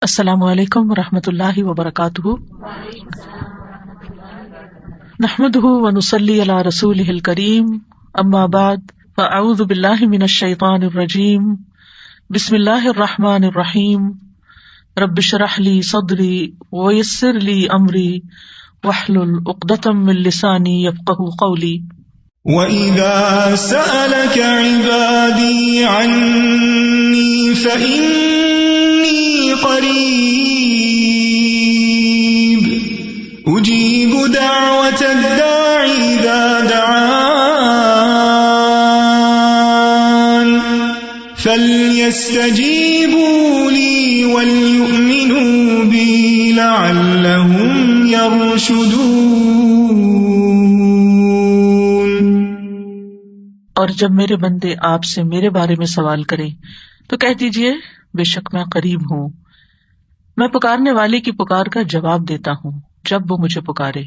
السلام علیکم ورحمۃ اللہ وبرکاتہ، نحمده ونصلی علی رسولہ الکریم، اما بعد فاعوذ باللہ من الشیطان الرجیم، بسم اللہ الرحمن الرحیم، رب اشرح لی صدری ویسر لی امری واحلل عقدۃ من لسانی یفقہوا قولی۔ وَإِذَا سَأَلَكَ عِبَادِي عَنِّي فَإِنِّي قَرِيبٌ أُجِيبُ دَعْوَةَ الدَّاعِ إِذَا دَعَانِ فَلْيَسْتَجِيبُوا لِي وَلْيُؤْمِنُوا بِي لَعَلَّهُمْ يَرْشُدُونَ۔ اور جب میرے بندے آپ سے میرے بارے میں سوال کریں تو کہہ دیجئے بے شک میں قریب ہوں، میں پکارنے والے کی پکار کا جواب دیتا ہوں جب وہ مجھے پکارے۔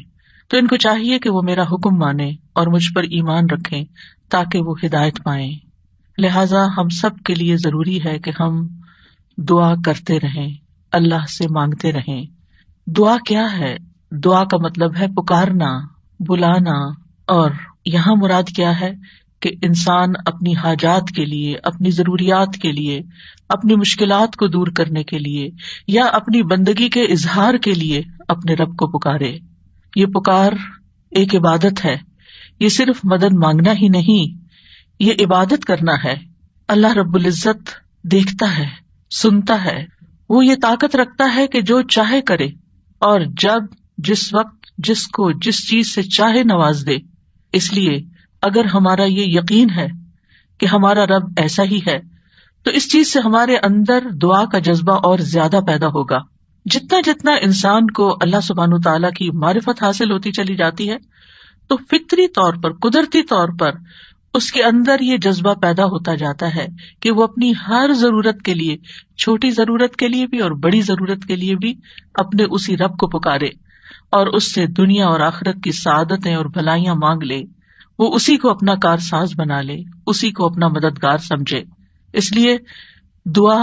تو ان کو چاہیے کہ وہ میرا حکم مانیں اور مجھ پر ایمان رکھیں تاکہ وہ ہدایت پائیں۔ لہٰذا ہم سب کے لیے ضروری ہے کہ ہم دعا کرتے رہیں، اللہ سے مانگتے رہیں۔ دعا کیا ہے؟ دعا کا مطلب ہے پکارنا، بلانا، اور یہاں مراد کیا ہے کہ انسان اپنی حاجات کے لیے، اپنی ضروریات کے لیے، اپنی مشکلات کو دور کرنے کے لیے یا اپنی بندگی کے اظہار کے لیے اپنے رب کو پکارے۔ یہ پکار ایک عبادت ہے، یہ صرف مدد مانگنا ہی نہیں، یہ عبادت کرنا ہے۔ اللہ رب العزت دیکھتا ہے، سنتا ہے، وہ یہ طاقت رکھتا ہے کہ جو چاہے کرے اور جب، جس وقت، جس کو جس چیز سے چاہے نواز دے۔ اس لیے اگر ہمارا یہ یقین ہے کہ ہمارا رب ایسا ہی ہے تو اس چیز سے ہمارے اندر دعا کا جذبہ اور زیادہ پیدا ہوگا۔ جتنا جتنا انسان کو اللہ سبحانہ تعالیٰ کی معرفت حاصل ہوتی چلی جاتی ہے تو فطری طور پر، قدرتی طور پر اس کے اندر یہ جذبہ پیدا ہوتا جاتا ہے کہ وہ اپنی ہر ضرورت کے لیے، چھوٹی ضرورت کے لیے بھی اور بڑی ضرورت کے لیے بھی اپنے اسی رب کو پکارے اور اس سے دنیا اور آخرت کی سعادتیں اور بھلائیاں مانگ لے۔ وہ اسی کو اپنا کارساز بنا لے، اسی کو اپنا مددگار سمجھے۔ اس لیے دعا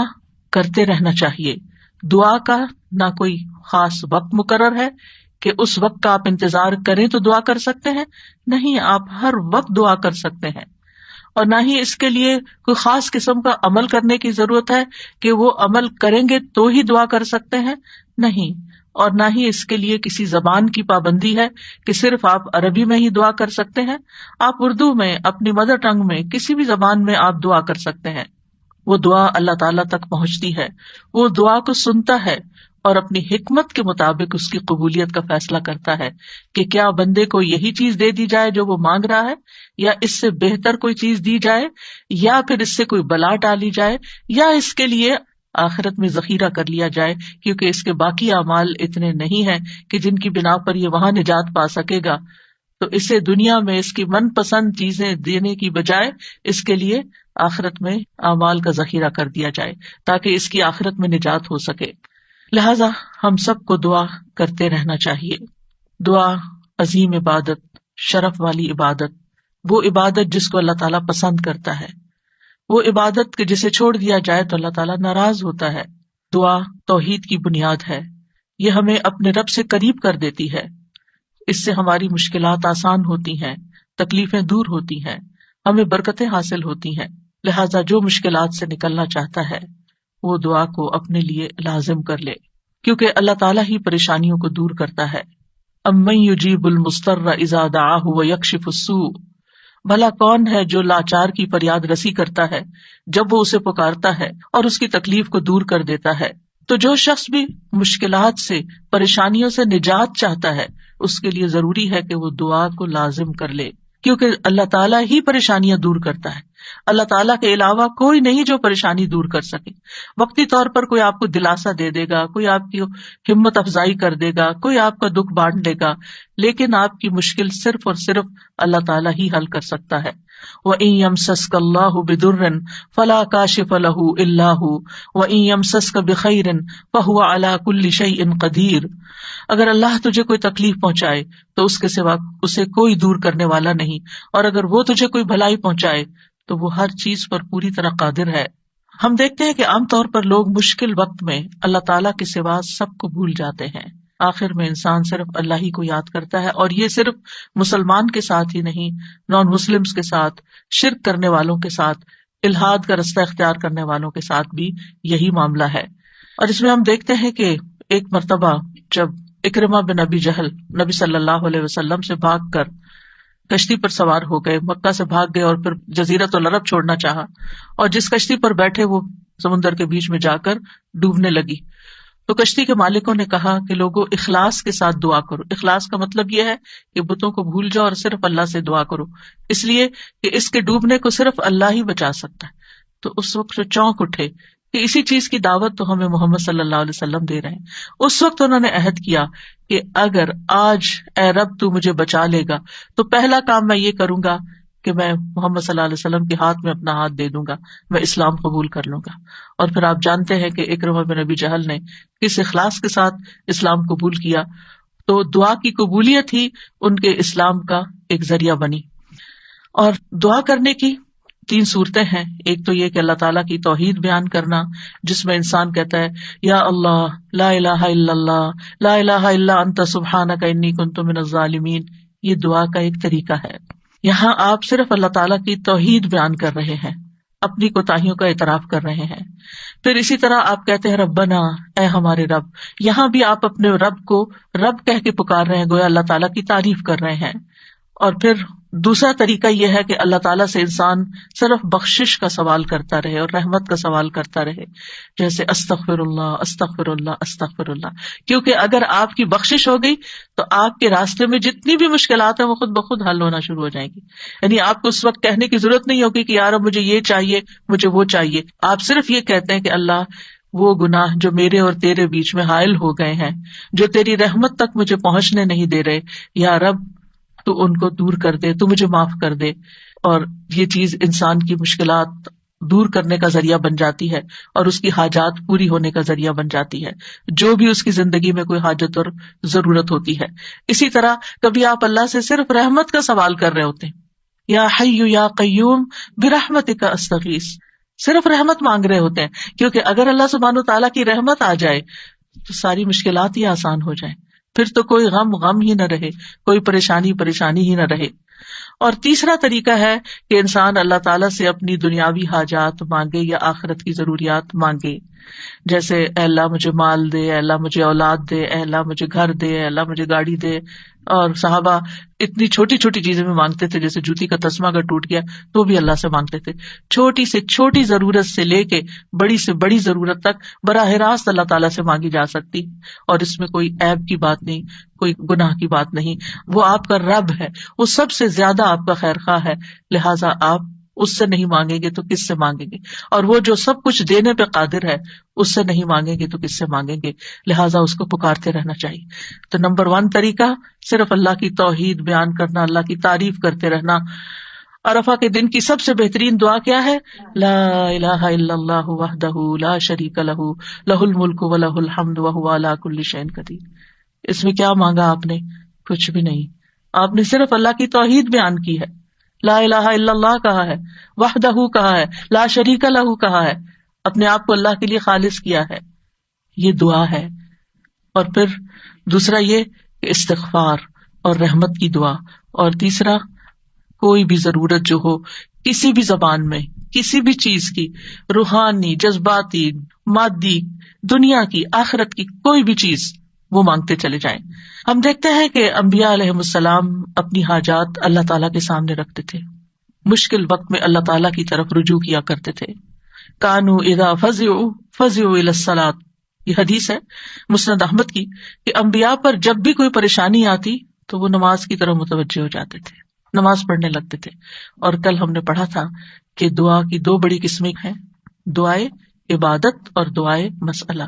کرتے رہنا چاہیے۔ دعا کا نہ کوئی خاص وقت مقرر ہے کہ اس وقت کا آپ انتظار کریں تو دعا کر سکتے ہیں، نہیں، آپ ہر وقت دعا کر سکتے ہیں۔ اور نہ ہی اس کے لیے کوئی خاص قسم کا عمل کرنے کی ضرورت ہے کہ وہ عمل کریں گے تو ہی دعا کر سکتے ہیں، نہیں۔ اور نہ ہی اس کے لیے کسی زبان کی پابندی ہے کہ صرف آپ عربی میں ہی دعا کر سکتے ہیں۔ آپ اردو میں، اپنی مدر ٹنگ میں، کسی بھی زبان میں آپ دعا کر سکتے ہیں۔ وہ دعا اللہ تعالیٰ تک پہنچتی ہے، وہ دعا کو سنتا ہے اور اپنی حکمت کے مطابق اس کی قبولیت کا فیصلہ کرتا ہے کہ کیا بندے کو یہی چیز دے دی جائے جو وہ مانگ رہا ہے، یا اس سے بہتر کوئی چیز دی جائے، یا پھر اس سے کوئی بلا ٹالی جائے، یا اس کے لیے آخرت میں ذخیرہ کر لیا جائے، کیونکہ اس کے باقی اعمال اتنے نہیں ہیں کہ جن کی بنا پر یہ وہاں نجات پا سکے گا۔ تو اسے دنیا میں اس کی من پسند چیزیں دینے کی بجائے اس کے لیے آخرت میں اعمال کا ذخیرہ کر دیا جائے تاکہ اس کی آخرت میں نجات ہو سکے۔ لہٰذا ہم سب کو دعا کرتے رہنا چاہیے۔ دعا عظیم عبادت، شرف والی عبادت، وہ عبادت جس کو اللہ تعالیٰ پسند کرتا ہے، وہ عبادت کہ جسے چھوڑ دیا جائے تو اللہ تعالیٰ ناراض ہوتا ہے۔ دعا توحید کی بنیاد ہے، یہ ہمیں اپنے رب سے قریب کر دیتی ہے، اس سے ہماری مشکلات آسان ہوتی ہیں، تکلیفیں دور ہوتی ہیں، ہمیں برکتیں حاصل ہوتی ہیں۔ لہٰذا جو مشکلات سے نکلنا چاہتا ہے وہ دعا کو اپنے لیے لازم کر لے، کیونکہ اللہ تعالیٰ ہی پریشانیوں کو دور کرتا ہے۔ امن یجیب المضطر اذا دعاہ ویکشف السوء، بھلا کون ہے جو لاچار کی فریاد رسی کرتا ہے جب وہ اسے پکارتا ہے اور اس کی تکلیف کو دور کر دیتا ہے۔ تو جو شخص بھی مشکلات سے، پریشانیوں سے نجات چاہتا ہے اس کے لیے ضروری ہے کہ وہ دعا کو لازم کر لے، کیونکہ اللہ تعالیٰ ہی پریشانیاں دور کرتا ہے۔ اللہ تعالیٰ کے علاوہ کوئی نہیں جو پریشانی دور کر سکے۔ وقتی طور پر کوئی آپ کو دلاسا دے دے گا، کوئی آپ کی ہمت افزائی کر دے گا، کوئی آپ کا دکھ بانٹ لے گا، لیکن آپ کی مشکل صرف اور صرف اللہ تعالیٰ ہی حل کر سکتا ہے۔ وَإِن يَمْسَسْكَ اللَّهُ بِضُرٍّ فَلَا كَاشِفَ لَهُ إِلَّا هُوَ وَإِن يَمْسَسْكَ بِخَيْرٍ فَهُوَ عَلَى كُلِّ شَيْءٍ قَدِيرٌ۔ اگر اللہ تجھے کوئی تکلیف پہنچائے تو اس کے سوا اسے کوئی دور کرنے والا نہیں، اور اگر وہ تجھے کوئی بھلائی پہنچائے تو وہ ہر چیز پر پوری طرح قادر ہے۔ ہم دیکھتے ہیں کہ عام طور پر لوگ مشکل وقت میں اللہ تعالیٰ کے سوا سب کو بھول جاتے ہیں. آخر میں انسان صرف اللہ ہی کو یاد کرتا ہے، اور یہ صرف مسلمان کے ساتھ ہی نہیں، نان مسلمس کے ساتھ، شرک کرنے والوں کے ساتھ، الحاد کا رستہ اختیار کرنے والوں کے ساتھ بھی یہی معاملہ ہے. اور اس میں ہم دیکھتے ہیں کہ ایک مرتبہ جب اکرمہ بن ابی جہل نبی صلی اللہ علیہ وسلم سے بھاگ کر کشتی پر سوار ہو گئے، مکہ سے بھاگ گئے اور پھر جزیرۃ العرب چھوڑنا چاہا، اور جس کشتی پر بیٹھے وہ سمندر کے بیچ میں جا کر ڈوبنے لگی. تو کشتی کے مالکوں نے کہا کہ لوگوں اخلاص کے ساتھ دعا کرو. اخلاص کا مطلب یہ ہے کہ بتوں کو بھول جاؤ اور صرف اللہ سے دعا کرو، اس لیے کہ اس کے ڈوبنے کو صرف اللہ ہی بچا سکتا ہے. تو اس وقت جو چونک اٹھے کہ اسی چیز کی دعوت تو ہمیں محمد صلی اللہ علیہ وسلم دے رہے ہیں. اس وقت انہوں نے عہد کیا کہ اگر آج اے رب تو مجھے بچا لے گا تو پہلا کام میں یہ کروں گا کہ میں محمد صلی اللہ علیہ وسلم کے ہاتھ میں اپنا ہاتھ دے دوں گا، میں اسلام قبول کر لوں گا. اور پھر آپ جانتے ہیں کہ اکرمہ بن ابی جہل نے کس اخلاص کے ساتھ اسلام قبول کیا. تو دعا کی قبولیت ہی ان کے اسلام کا ایک ذریعہ بنی. اور دعا کرنے کی 3 صورتیں ہیں. ایک تو یہ کہ اللہ تعالیٰ کی توحید بیان کرنا، جس میں انسان کہتا ہے یا اللہ لا الہ الا اللہ لا الہ الا انت سبحانک انی کنت من الظالمین. یہ دعا کا ایک طریقہ ہے. یہاں آپ صرف اللہ تعالیٰ کی توحید بیان کر رہے ہیں، اپنی کوتاہیوں کا اعتراف کر رہے ہیں. پھر اسی طرح آپ کہتے ہیں ربنا، اے ہمارے رب. یہاں بھی آپ اپنے رب کو رب کہہ کے پکار رہے ہیں، گویا اللہ تعالیٰ کی تعریف کر رہے ہیں. اور پھر دوسرا طریقہ یہ ہے کہ اللہ تعالیٰ سے انسان صرف بخشش کا سوال کرتا رہے اور رحمت کا سوال کرتا رہے، جیسے استغفر اللہ استغفر اللہ استغفر اللہ. کیونکہ اگر آپ کی بخشش ہو گئی تو آپ کے راستے میں جتنی بھی مشکلات ہیں وہ خود بخود حل ہونا شروع ہو جائیں گی. یعنی آپ کو اس وقت کہنے کی ضرورت نہیں ہوگی کہ یار اب مجھے یہ چاہیے مجھے وہ چاہیے. آپ صرف یہ کہتے ہیں کہ اللہ وہ گناہ جو میرے اور تیرے بیچ میں حائل ہو گئے ہیں، جو تیری رحمت تک مجھے پہنچنے نہیں دے رہے، یا رب تو ان کو دور کر دے، تو مجھے معاف کر دے. اور یہ چیز انسان کی مشکلات دور کرنے کا ذریعہ بن جاتی ہے اور اس کی حاجات پوری ہونے کا ذریعہ بن جاتی ہے، جو بھی اس کی زندگی میں کوئی حاجت اور ضرورت ہوتی ہے. اسی طرح کبھی آپ اللہ سے صرف رحمت کا سوال کر رہے ہوتے ہیں، یا حی یا قیوم برحمتک استغیث، صرف رحمت مانگ رہے ہوتے ہیں. کیونکہ اگر اللہ سبحانہ و تعالیٰ کی رحمت آ جائے تو ساری مشکلات ہی آسان ہو جائیں، پھر تو کوئی غم ہی نہ رہے، کوئی پریشانی ہی نہ رہے. اور تیسرا طریقہ ہے کہ انسان اللہ تعالیٰ سے اپنی دنیاوی حاجات مانگے یا آخرت کی ضروریات مانگے، جیسے اے اللہ مجھے مال دے، اے اللہ مجھے اولاد دے، اے اللہ مجھے گھر دے، اے اللہ مجھے گاڑی دے. اور صحابہ اتنی چھوٹی چھوٹی چیزیں بھی مانگتے تھے، جیسے جوتی کا تسمہ اگر ٹوٹ گیا تو بھی اللہ سے مانگتے تھے. چھوٹی سے چھوٹی ضرورت سے لے کے بڑی سے بڑی ضرورت تک براہ راست اللہ تعالیٰ سے مانگی جا سکتی، اور اس میں کوئی عیب کی بات نہیں، کوئی گناہ کی بات نہیں. وہ آپ کا رب ہے، وہ سب سے زیادہ آپ کا خیر خواہ ہے، لہٰذا آپ اس سے نہیں مانگیں گے تو کس سے مانگیں گے؟ اور وہ جو سب کچھ دینے پہ قادر ہے اس سے نہیں مانگیں گے تو کس سے مانگیں گے؟ لہٰذا اس کو پکارتے رہنا چاہیے. تو نمبر 1 طریقہ صرف اللہ کی توحید بیان کرنا، اللہ کی تعریف کرتے رہنا. عرفہ کے دن کی سب سے بہترین دعا کیا ہے؟ لا الہ الا اللہ وحدہ لا شریک لہ لہ الملک و لہ الحمد وہو علی کل شیء قدیر. اس میں کیا مانگا آپ نے؟ کچھ بھی نہیں. آپ نے صرف اللہ کی توحید بیان کی ہے، لا الہ الا اللہ کہا ہے، وحدہ کہا ہے، لا شریک لہ کہا ہے، اپنے آپ کو اللہ کے لیے خالص کیا ہے. یہ دعا ہے. اور پھر دوسرا یہ کہ استغفار اور رحمت کی دعا. اور تیسرا کوئی بھی ضرورت جو ہو کسی بھی زبان میں، کسی بھی چیز کی، روحانی، جذباتی، مادی، دنیا کی، آخرت کی، کوئی بھی چیز وہ مانگتے چلے جائیں. ہم دیکھتے ہیں کہ انبیاء علیہم السلام اپنی حاجات اللہ تعالیٰ کے سامنے رکھتے تھے، مشکل وقت میں اللہ تعالیٰ کی طرف رجوع کیا کرتے تھے. کانوا اذا فزعوا الى الصلاۃ، یہ حدیث ہے مسند احمد کی، کہ انبیاء پر جب بھی کوئی پریشانی آتی تو وہ نماز کی طرف متوجہ ہو جاتے تھے، نماز پڑھنے لگتے تھے. اور کل ہم نے پڑھا تھا کہ دعا کی 2 بڑی قسمیں ہیں، دعائے عبادت اور دعائے مسئلہ.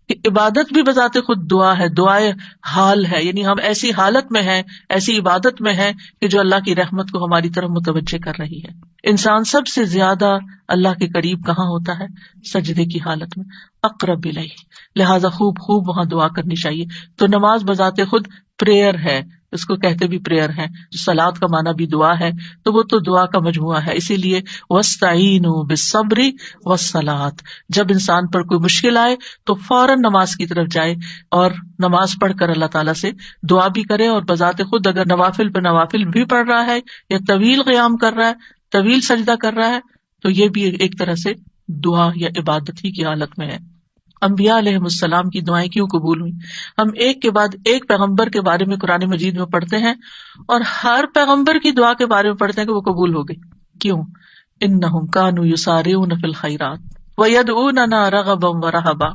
کہ عبادت بھی بذات خود دعا ہے، دعائے حال ہے، یعنی ہم ایسی حالت میں ہیں، ایسی عبادت میں ہیں کہ جو اللہ کی رحمت کو ہماری طرف متوجہ کر رہی ہے. انسان سب سے زیادہ اللہ کے قریب کہاں ہوتا ہے؟ سجدے کی حالت میں، اقرب الیہ. لہٰذا خوب وہاں دعا کرنی چاہیے. تو نماز بذات خود پریئر ہے، اس کو کہتے بھی پریئر ہیں. صلات کا معنی بھی دعا ہے, تو وہ تو دعا کا مجموعہ ہے. اسی لیے وَاسْتَعِینُوا بِالصَّبْرِ وَالصَّلَاةِ, جب انسان پر کوئی مشکل آئے تو فوراً نماز کی طرف جائے اور نماز پڑھ کر اللہ تعالیٰ سے دعا بھی کرے. اور بذات خود اگر نوافل پہ نوافل بھی پڑھ رہا ہے یا طویل قیام کر رہا ہے, طویل سجدہ کر رہا ہے, تو یہ بھی ایک طرح سے دعا یا عبادت ہی کی حالت میں ہے. انبیاء علیہ السلام کی دعائیں کیوں قبول ہوئی؟ ہم ایک کے بعد ایک پیغمبر کے بارے میں قرآن مجید میں پڑھتے ہیں اور ہر پیغمبر کی دعا کے بارے میں پڑھتے ہیں کہ وہ قبول ہو گئی. کیوں؟ انہم کانوا یسارعون فی الخیرات ویدعوننا رغبا ورہبا.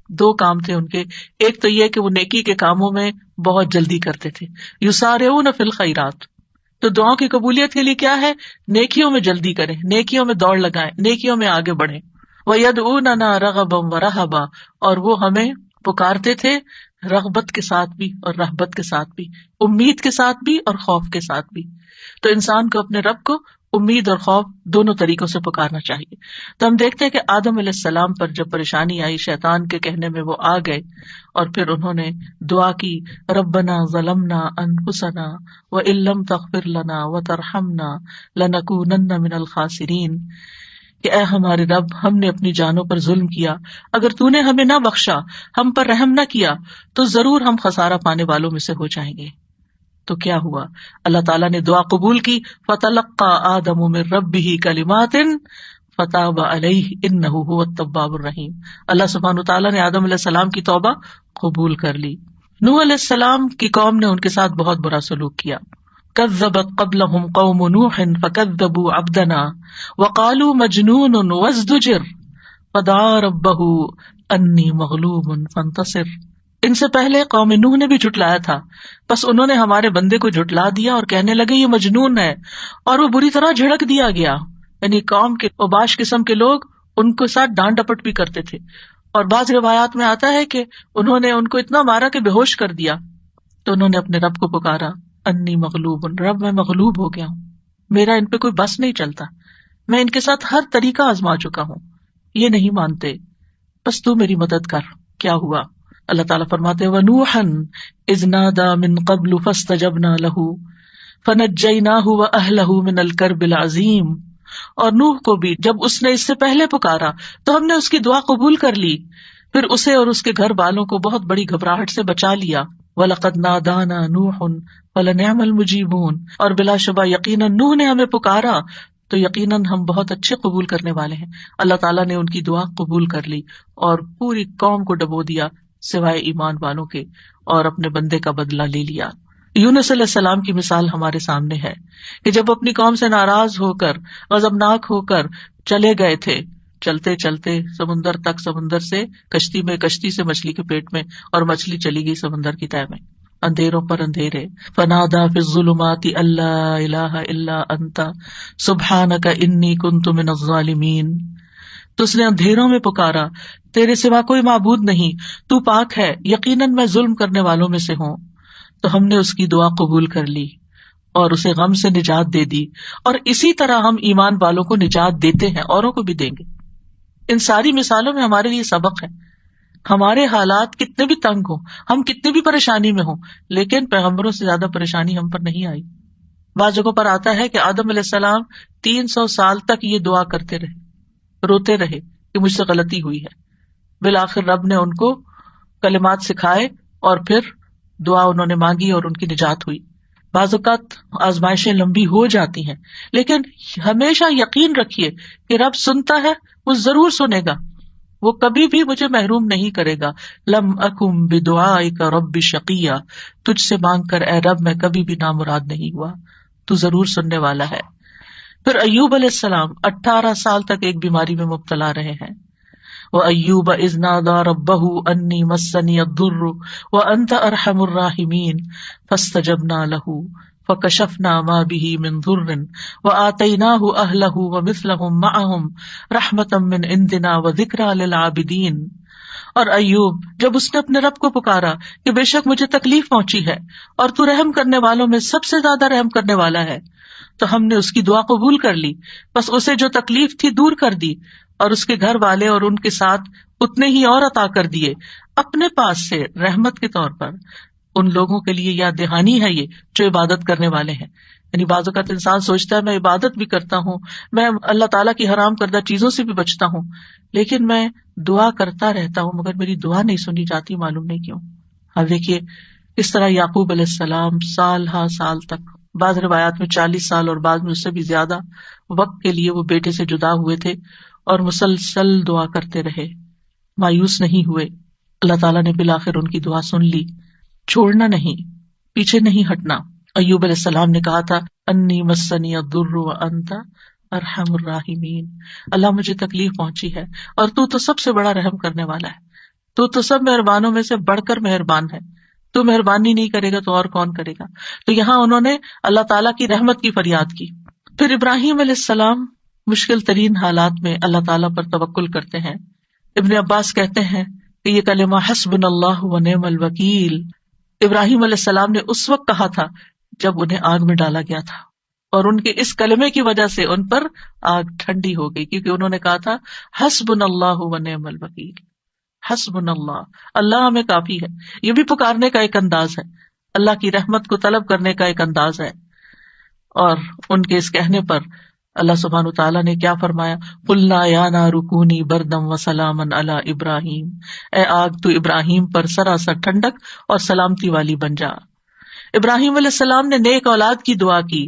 دو کام تھے ان کے. ایک تو یہ کہ وہ نیکی کے کاموں میں بہت جلدی کرتے تھے, یسارعون فی الخیرات. تو دعاؤں کی قبولیت کے لیے کیا ہے؟ نیکیوں میں جلدی کریں, نیکیوں میں دوڑ لگائیں, نیکیوں میں آگے بڑھیں. وَيَدْعُونَنَا رَغَبًا وَرَهَبًا, اور وہ ہمیں پکارتے تھے رغبت کے ساتھ بھی اور رہبت کے ساتھ بھی, امید کے ساتھ بھی اور خوف کے ساتھ بھی. تو انسان کو اپنے رب کو امید اور خوف دونوں طریقوں سے پکارنا چاہیے. تو ہم دیکھتے ہیں کہ آدم علیہ السلام پر جب پریشانی آئی, شیطان کے کہنے میں وہ آ گئے اور پھر انہوں نے دعا کی, ربنا ظلمنا انفسنا وان لم تغفر لنا وترحمنا لنکونن من الخاسرین, کہ اے ہمارے رب, ہم نے اپنی جانوں پر ظلم کیا, اگر تو نے ہمیں نہ بخشا, ہم پر رحم نہ کیا, تو ضرور ہم خسارہ پانے والوں میں سے ہو جائیں گے. تو کیا ہوا؟ اللہ تعالیٰ نے دعا قبول کی. فتلقى آدم من ربه کلمات فتاب علیہ انہ هو التواب الرحیم. اللہ سبحانہ وتعالیٰ نے آدم علیہ السلام کی توبہ قبول کر لی. نوح علیہ السلام کی قوم نے ان کے ساتھ بہت برا سلوک کیا. كذبت قبلهم قوم نوح فكذبوا عبدنا وقالوا مجنون وازدجر فدعا ربه انی مغلوب فانتصر. ان سے پہلے قوم نوح نے بھی جھٹلایا تھا, بس انہوں نے ہمارے بندے کو جھٹلا دیا اور کہنے لگے یہ مجنون ہے, اور وہ بری طرح جھڑک دیا گیا. یعنی قوم کے اوباش قسم کے لوگ ان کے ساتھ ڈانٹ ڈپٹ بھی کرتے تھے, اور بعض روایات میں آتا ہے کہ انہوں نے ان کو اتنا مارا کہ بے ہوش کر دیا. تو انہوں نے اپنے رب کو پکارا, انی مغلوب, رب میں مغلوب ہو گیا ہوں, میرا ان پہ کوئی بس نہیں چلتا, میں ان کے ساتھ ہر طریقہ آزما چکا ہوں, یہ نہیں مانتے, بس تو میری مدد کر. کیا ہوا؟ اللہ تعالیٰ فرماتے وَنُوحًا إِذْ نَادَى مِن قَبْلُ فَاسْتَجَبْنَا لَهُ فَنَجَّيْنَاهُ وَأَهْلَهُ مِنَ الْكَرْبِ الْعَظِيمِ. اور نوح کو بھی جب اس نے اس سے پہلے پکارا تو ہم نے اس کی دعا قبول کر لی, پھر اسے اور اس کے گھر والوں کو بہت بڑی گھبراہٹ سے بچا لیا. وَلَقَدْ نَادَانَا نُوحٌ فَلَنِعْمَ الْمُجِيبُونَ, اور بلا شبہ یقیناً نوح نے ہمیں پکارا تو یقیناً ہم بہت اچھے قبول کرنے والے ہیں. اللہ تعالیٰ نے ان کی دعا قبول کر لی اور پوری قوم کو ڈبو دیا سوائے ایمان والوں کے, اور اپنے بندے کا بدلہ لے لیا. یونس علیہ السلام کی مثال ہمارے سامنے ہے کہ جب اپنی قوم سے ناراض ہو کر, غضبناک ہو کر چلے گئے تھے, چلتے چلتے سمندر تک, سمندر سے کشتی میں, کشتی سے مچھلی کے پیٹ میں, اور مچھلی چلی گئی سمندر کی تہہ میں, اندھیروں پر اندھیرے. فنادا فی الظلمات الا الہ الا انت سبحانک انی کنت من الظالمین. تو اس نے اندھیروں میں پکارا, تیرے سوا کوئی معبود نہیں, تو پاک ہے, یقیناً میں ظلم کرنے والوں میں سے ہوں. تو ہم نے اس کی دعا قبول کر لی اور اسے غم سے نجات دے دی, اور اسی طرح ہم ایمان والوں کو نجات دیتے ہیں, اوروں کو بھی دیں گے. ان ساری مثالوں میں ہمارے لیے سبق ہے. ہمارے حالات کتنے بھی تنگ ہوں, ہم کتنی بھی پریشانی میں ہوں, لیکن پیغمبروں سے زیادہ پریشانی ہم پر نہیں آئی. بعض جگہوں پر آتا ہے کہ آدم علیہ السلام 300 سال تک یہ دعا کرتے رہے, روتے رہے کہ مجھ سے غلطی ہوئی ہے. بالآخر رب نے ان کو کلمات سکھائے اور پھر دعا انہوں نے مانگی اور ان کی نجات ہوئی. بعض اوقات آزمائشیں لمبی ہو جاتی ہیں, لیکن ہمیشہ یقین رکھیے کہ رب سنتا ہے, وہ ضرور سنے گا, وہ کبھی بھی مجھے محروم نہیں کرے گا. لم اکم بدعائک رب شقیہ, تجھ سے مانگ کر اے رب میں کبھی بھی نامراد نہیں ہوا, تو ضرور سننے والا ہے. پھر ایوب علیہ السلام 18 سال تک ایک بیماری میں مبتلا رہے ہیں. وَأَيُّوبَ إِذْ نَادَى رَبَّهُ أَنِّي مَسَّنِيَ الضُّرُّ وَأَنْتَ أَرْحَمُ الرَّاحِمِينَ فَاسْتَجَبْنَا لَهُ فَكَشَفْنَا مَا بِهِ مِنْ ضُرٍّ وَآتَيْنَاهُ أَهْلَهُ وَمِثْلَهُمْ مَعَهُمْ رَحْمَةً مِّنْ عِنْدِنَا وَذِكْرَىٰ لِلْعَابِدِينَ. اور ایوب جب اس نے اپنے رب کو پکارا کہ بے شک مجھے تکلیف پہنچی ہے اور تو رحم کرنے والوں میں سب سے زیادہ رحم کرنے والا ہے, تو ہم نے اس کی دعا قبول کر لی, بس اسے جو تکلیف تھی دور کر دی, اور اس کے گھر والے اور ان کے ساتھ اتنے ہی اور عطا کر دیے اپنے پاس سے رحمت کے طور پر, ان لوگوں کے لیے یاد دہانی ہے یہ جو عبادت کرنے والے ہیں. یعنی بعض اوقات انسان سوچتا ہے میں عبادت بھی کرتا ہوں, میں اللہ تعالیٰ کی حرام کردہ چیزوں سے بھی بچتا ہوں, لیکن میں دعا کرتا رہتا ہوں مگر میری دعا نہیں سنی جاتی, معلوم نہیں کیوں. اب دیکھیے اس طرح یعقوب علیہ السلام سال ہا سال تک, بعض روایات میں 40 سال اور بعض میں اس سے بھی زیادہ وقت کے لیے وہ بیٹے سے جدا ہوئے تھے اور مسلسل دعا کرتے رہے, مایوس نہیں ہوئے. اللہ تعالیٰ نے بالآخر ان کی دعا سن لی. چھوڑنا نہیں, پیچھے نہیں ہٹنا. ایوب علیہ السلام نے کہا تھا انی مسنی الضر وانت ارحم الراحمین, اللہ مجھے تکلیف پہنچی ہے اور تو سب سے بڑا رحم کرنے والا ہے, تو سب مہربانوں میں سے بڑھ کر مہربان ہے, تو مہربانی نہیں کرے گا تو اور کون کرے گا. تو یہاں انہوں نے اللہ تعالیٰ کی رحمت کی فریاد کی. پھر ابراہیم علیہ السلام مشکل ترین حالات میں اللہ تعالیٰ پر توکل کرتے ہیں. ابن عباس کہتے ہیں کہ یہ کلمہ حسبنا اللہ و نعم الوکیل ابراہیم علیہ السلام نے اس وقت کہا تھا جب انہیں آگ میں ڈالا گیا تھا, اور ان کے اس کلمے کی وجہ سے ان پر آگ ٹھنڈی ہو گئی, کیونکہ انہوں نے کہا تھا حسبنا اللہ و نعم الوکیل, حسبنا اللہ, اللہ ہمیں کافی ہے. یہ بھی پکارنے کا ایک انداز ہے, اللہ کی رحمت کو طلب کرنے کا ایک انداز ہے. اور ان کے اس کہنے پر اللہ سبحانہ تعالیٰ نے کیا فرمایا, قلنا یا نار کونی بردم وسلاما علی ابراہیم, اے آگ تو ابراہیم پر سراسر ٹھنڈک اور سلامتی والی بن جا. ابراہیم علیہ السلام نے نیک اولاد کی دعا کی,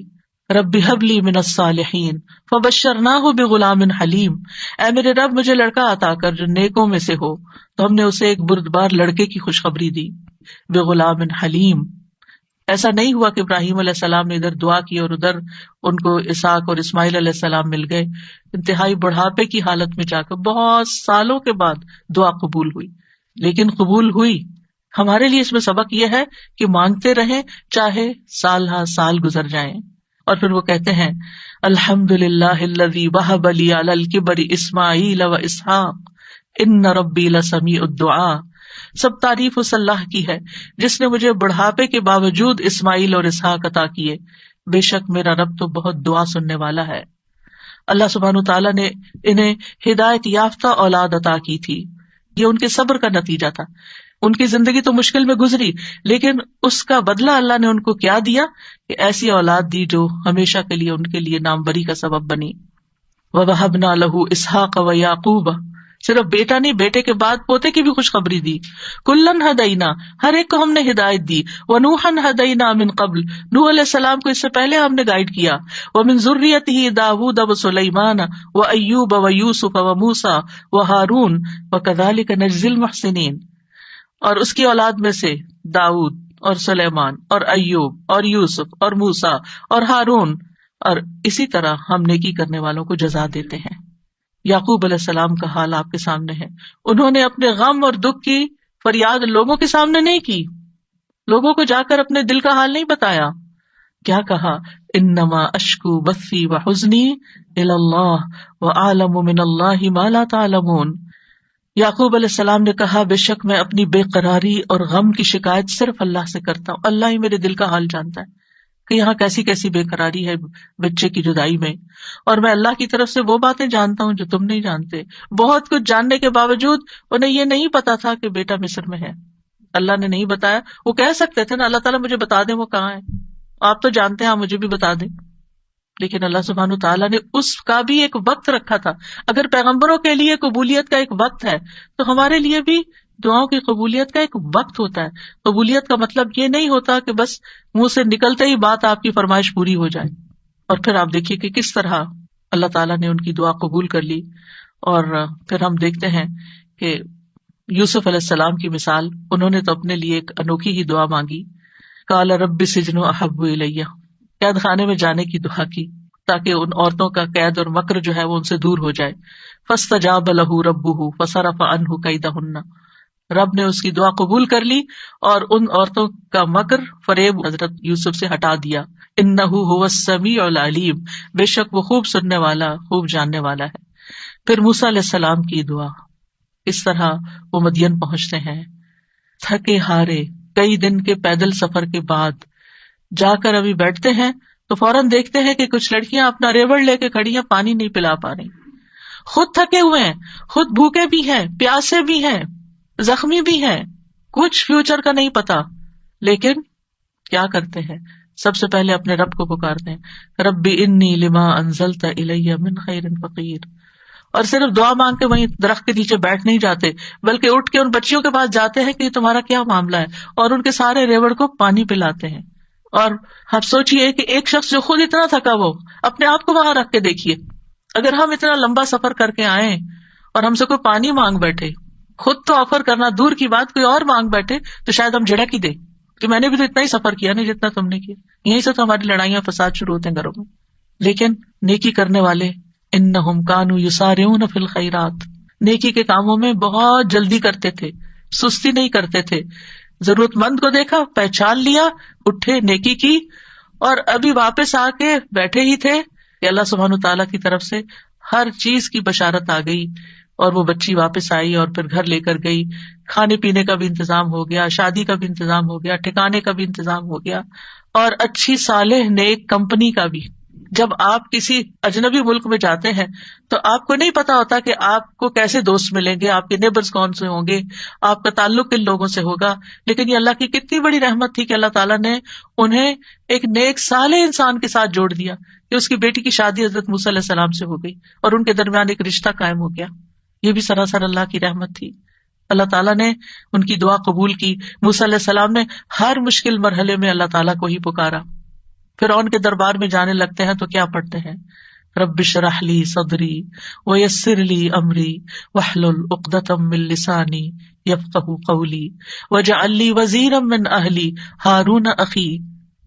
رب ہب لی من الصالحین فبشرناہ بغلام حلیم, اے میرے رب مجھے لڑکا عطا کر جو نیکوں میں سے ہو, تو ہم نے اسے ایک بردبار لڑکے کی خوشخبری دی. بغلام حلیم, ایسا نہیں ہوا کہ ابراہیم علیہ السلام نے ادھر دعا کی اور ادھر ان کو اسحاق اور اسماعیل علیہ السلام مل گئے. انتہائی بڑھاپے کی حالت میں جا کر بہت سالوں کے بعد دعا قبول ہوئی, لیکن قبول ہوئی. ہمارے لیے اس میں سبق یہ ہے کہ مانگتے رہیں چاہے سال ہا سال گزر جائیں. اور پھر وہ کہتے ہیں الحمدللہ الذی وہب لی علی الکبر اسماعیل و اسحاق ان ربی لسمیع الدعاء, سب تعریف اس اللہ کی ہے جس نے مجھے بڑھاپے کے باوجود اسماعیل اور اسحاق عطا کیے, بے شک میرا رب تو بہت دعا سننے والا ہے. اللہ سبحانہ تعالیٰ نے انہیں ہدایت یافتہ اولاد عطا کی تھی, یہ ان کے صبر کا نتیجہ تھا. ان کی زندگی تو مشکل میں گزری, لیکن اس کا بدلہ اللہ نے ان کو کیا دیا کہ ایسی اولاد دی جو ہمیشہ کے لیے ان کے لیے ناموری کا سبب بنی. وَوَهَبْنَا لَهُ إِسْحَاقَ وَيَعْقُوبَ, صرف بیٹا نہیں, بیٹے کے بعد پوتے کی بھی خوشخبری دی. کلن ہدینا, ہر ایک کو ہم نے ہدایت دی. ونوحا ہدینا من قبل, نوح علیہ السلام کو اس سے پہلے ہم نے گائیڈ کیا. ومن ذریتہ داؤد وسلیمان وایوب ویوسف وموسیٰ وہارون وکذلک نجزی المحسنین, اور اس کی اولاد میں سے داؤد اور سلیمان اور ایوب اور یوسف اور موسیٰ اور ہارون, اور اسی طرح ہم نیکی کرنے والوں کو جزا دیتے ہیں. یعقوب علیہ السلام کا حال آپ کے سامنے ہے. انہوں نے اپنے غم اور دکھ کی فریاد لوگوں کے سامنے نہیں کی, لوگوں کو جا کر اپنے دل کا حال نہیں بتایا. کیا کہا, انما اشکو بثی وحزنی الی اللہ واعلم من اللہ ما لا تعلمون. یعقوب علیہ السلام نے کہا بے شک میں اپنی بے قراری اور غم کی شکایت صرف اللہ سے کرتا ہوں, اللہ ہی میرے دل کا حال جانتا ہے کہ یہاں کیسی کیسی بے قراری ہے بچے کی جدائی میں, اور میں اللہ کی طرف سے وہ باتیں جانتا ہوں جو تم نہیں جانتے. بہت کچھ جاننے کے باوجود انہیں یہ نہیں پتا تھا کہ بیٹا مصر میں ہے, اللہ نے نہیں بتایا. وہ کہہ سکتے تھے نا اللہ تعالیٰ مجھے بتا دیں وہ کہاں ہے, آپ تو جانتے ہیں, آپ مجھے بھی بتا دیں. لیکن اللہ سبحانہ تعالیٰ نے اس کا بھی ایک وقت رکھا تھا. اگر پیغمبروں کے لیے قبولیت کا ایک وقت ہے تو ہمارے لیے بھی دعاؤں کی قبولیت کا ایک وقت ہوتا ہے. قبولیت کا مطلب یہ نہیں ہوتا کہ بس منہ سے نکلتے ہی بات آپ کی فرمائش پوری ہو جائے. اور پھر آپ دیکھیے کہ کس طرح اللہ تعالیٰ نے ان کی دعا قبول کر لی. اور پھر ہم دیکھتے ہیں کہ یوسف علیہ السلام کی مثال, انہوں نے تو اپنے لیے ایک انوکھی ہی دعا مانگی. قال رب السجن احب الی, قید خانے میں جانے کی دعا کی تاکہ ان عورتوں کا قید اور مکر جو ہے وہ ان سے دور ہو جائے. فاستجاب له ربه فصرف عنه کیدہن, رب نے اس کی دعا قبول کر لی اور ان عورتوں کا مکر فریب حضرت یوسف سے ہٹا دیا. انہ هو السمیع العلیم, بے شک وہ خوب سننے والا خوب جاننے والا ہے. پھر موسیٰ علیہ السلام کی دعا, اس طرح وہ مدین پہنچتے ہیں تھکے ہارے, کئی دن کے پیدل سفر کے بعد جا کر ابھی بیٹھتے ہیں تو فوراً دیکھتے ہیں کہ کچھ لڑکیاں اپنا ریوڑ لے کے کھڑی ہیں, پانی نہیں پلا پا رہی, خود تھکے ہوئے ہیں, خود بھوکے بھی ہیں, پیاسے بھی ہیں, زخمی بھی ہیں, کچھ فیوچر کا نہیں پتا, لیکن کیا کرتے ہیں؟ سب سے پہلے اپنے رب کو پکارتے ہیں، ربی انی لما انزلت الی من خیر فقیر، اور صرف دعا مانگ کے وہیں درخت کے نیچے بیٹھ نہیں جاتے، بلکہ اٹھ کے ان بچیوں کے پاس جاتے ہیں کہ یہ تمہارا کیا معاملہ ہے، اور ان کے سارے ریوڑ کو پانی پلاتے ہیں۔ اور آپ سوچئے کہ ایک شخص جو خود اتنا تھکا وہ اپنے آپ کو وہاں رکھ کے دیکھیے، اگر ہم اتنا لمبا سفر کر کے آئیں اور ہم سے کوئی پانی مانگ بیٹھے، خود تو آفر کرنا دور کی بات کوئی اور مانگ بیٹھے، تو شاید ہم جھڑک ہی دیں کہ میں نے بھی تو اتنا ہی سفر کیا نہیں جتنا تم نے کیا۔ یہیں سے تو ہماری لڑائیاں فساد شروع ہوتے ہیں گھروں میں۔ لیکن نیکی کرنے والے انہم کانوا یسارعون فی الخیرات، نیکی کے کاموں میں بہت جلدی کرتے تھے، سستی نہیں کرتے تھے۔ ضرورت مند کو دیکھا، پہچان لیا، اٹھے، نیکی کی، اور ابھی واپس آ کے بیٹھے ہی تھے کہ اللہ سبحانہ تعالیٰ کی طرف سے ہر چیز کی بشارت آ گئی، اور وہ بچی واپس آئی اور پھر گھر لے کر گئی، کھانے پینے کا بھی انتظام ہو گیا، شادی کا بھی انتظام ہو گیا، ٹھکانے کا بھی انتظام ہو گیا، اور اچھی صالح نیک کمپنی کا بھی۔ جب آپ کسی اجنبی ملک میں جاتے ہیں تو آپ کو نہیں پتا ہوتا کہ آپ کو کیسے دوست ملیں گے، آپ کے نیبرز کون سے ہوں گے، آپ کا تعلق کن لوگوں سے ہوگا، لیکن یہ اللہ کی کتنی بڑی رحمت تھی کہ اللہ تعالیٰ نے انہیں ایک نیک صالح انسان کے ساتھ جوڑ دیا کہ اس کی بیٹی کی شادی حضرت موسیٰ علیہ السلام سے ہو گئی اور ان کے درمیان ایک رشتہ قائم ہو گیا۔ یہ بھی سراسر اللہ کی رحمت تھی۔ اللہ تعالیٰ نے ان کی دعا قبول کی۔ موسیٰ علیہ السلام نے ہر مشکل مرحلے میں اللہ تعالیٰ کو ہی پکارا۔ فرعون کے دربار میں جانے لگتے ہیں تو کیا پڑھتے ہیں؟ رب اشرح لی صدری ویسر لی امری واحلل عقدۃ من لسانی یفقہوا قولی واجعل لی وزیرا من اہلی ہارون اخی۔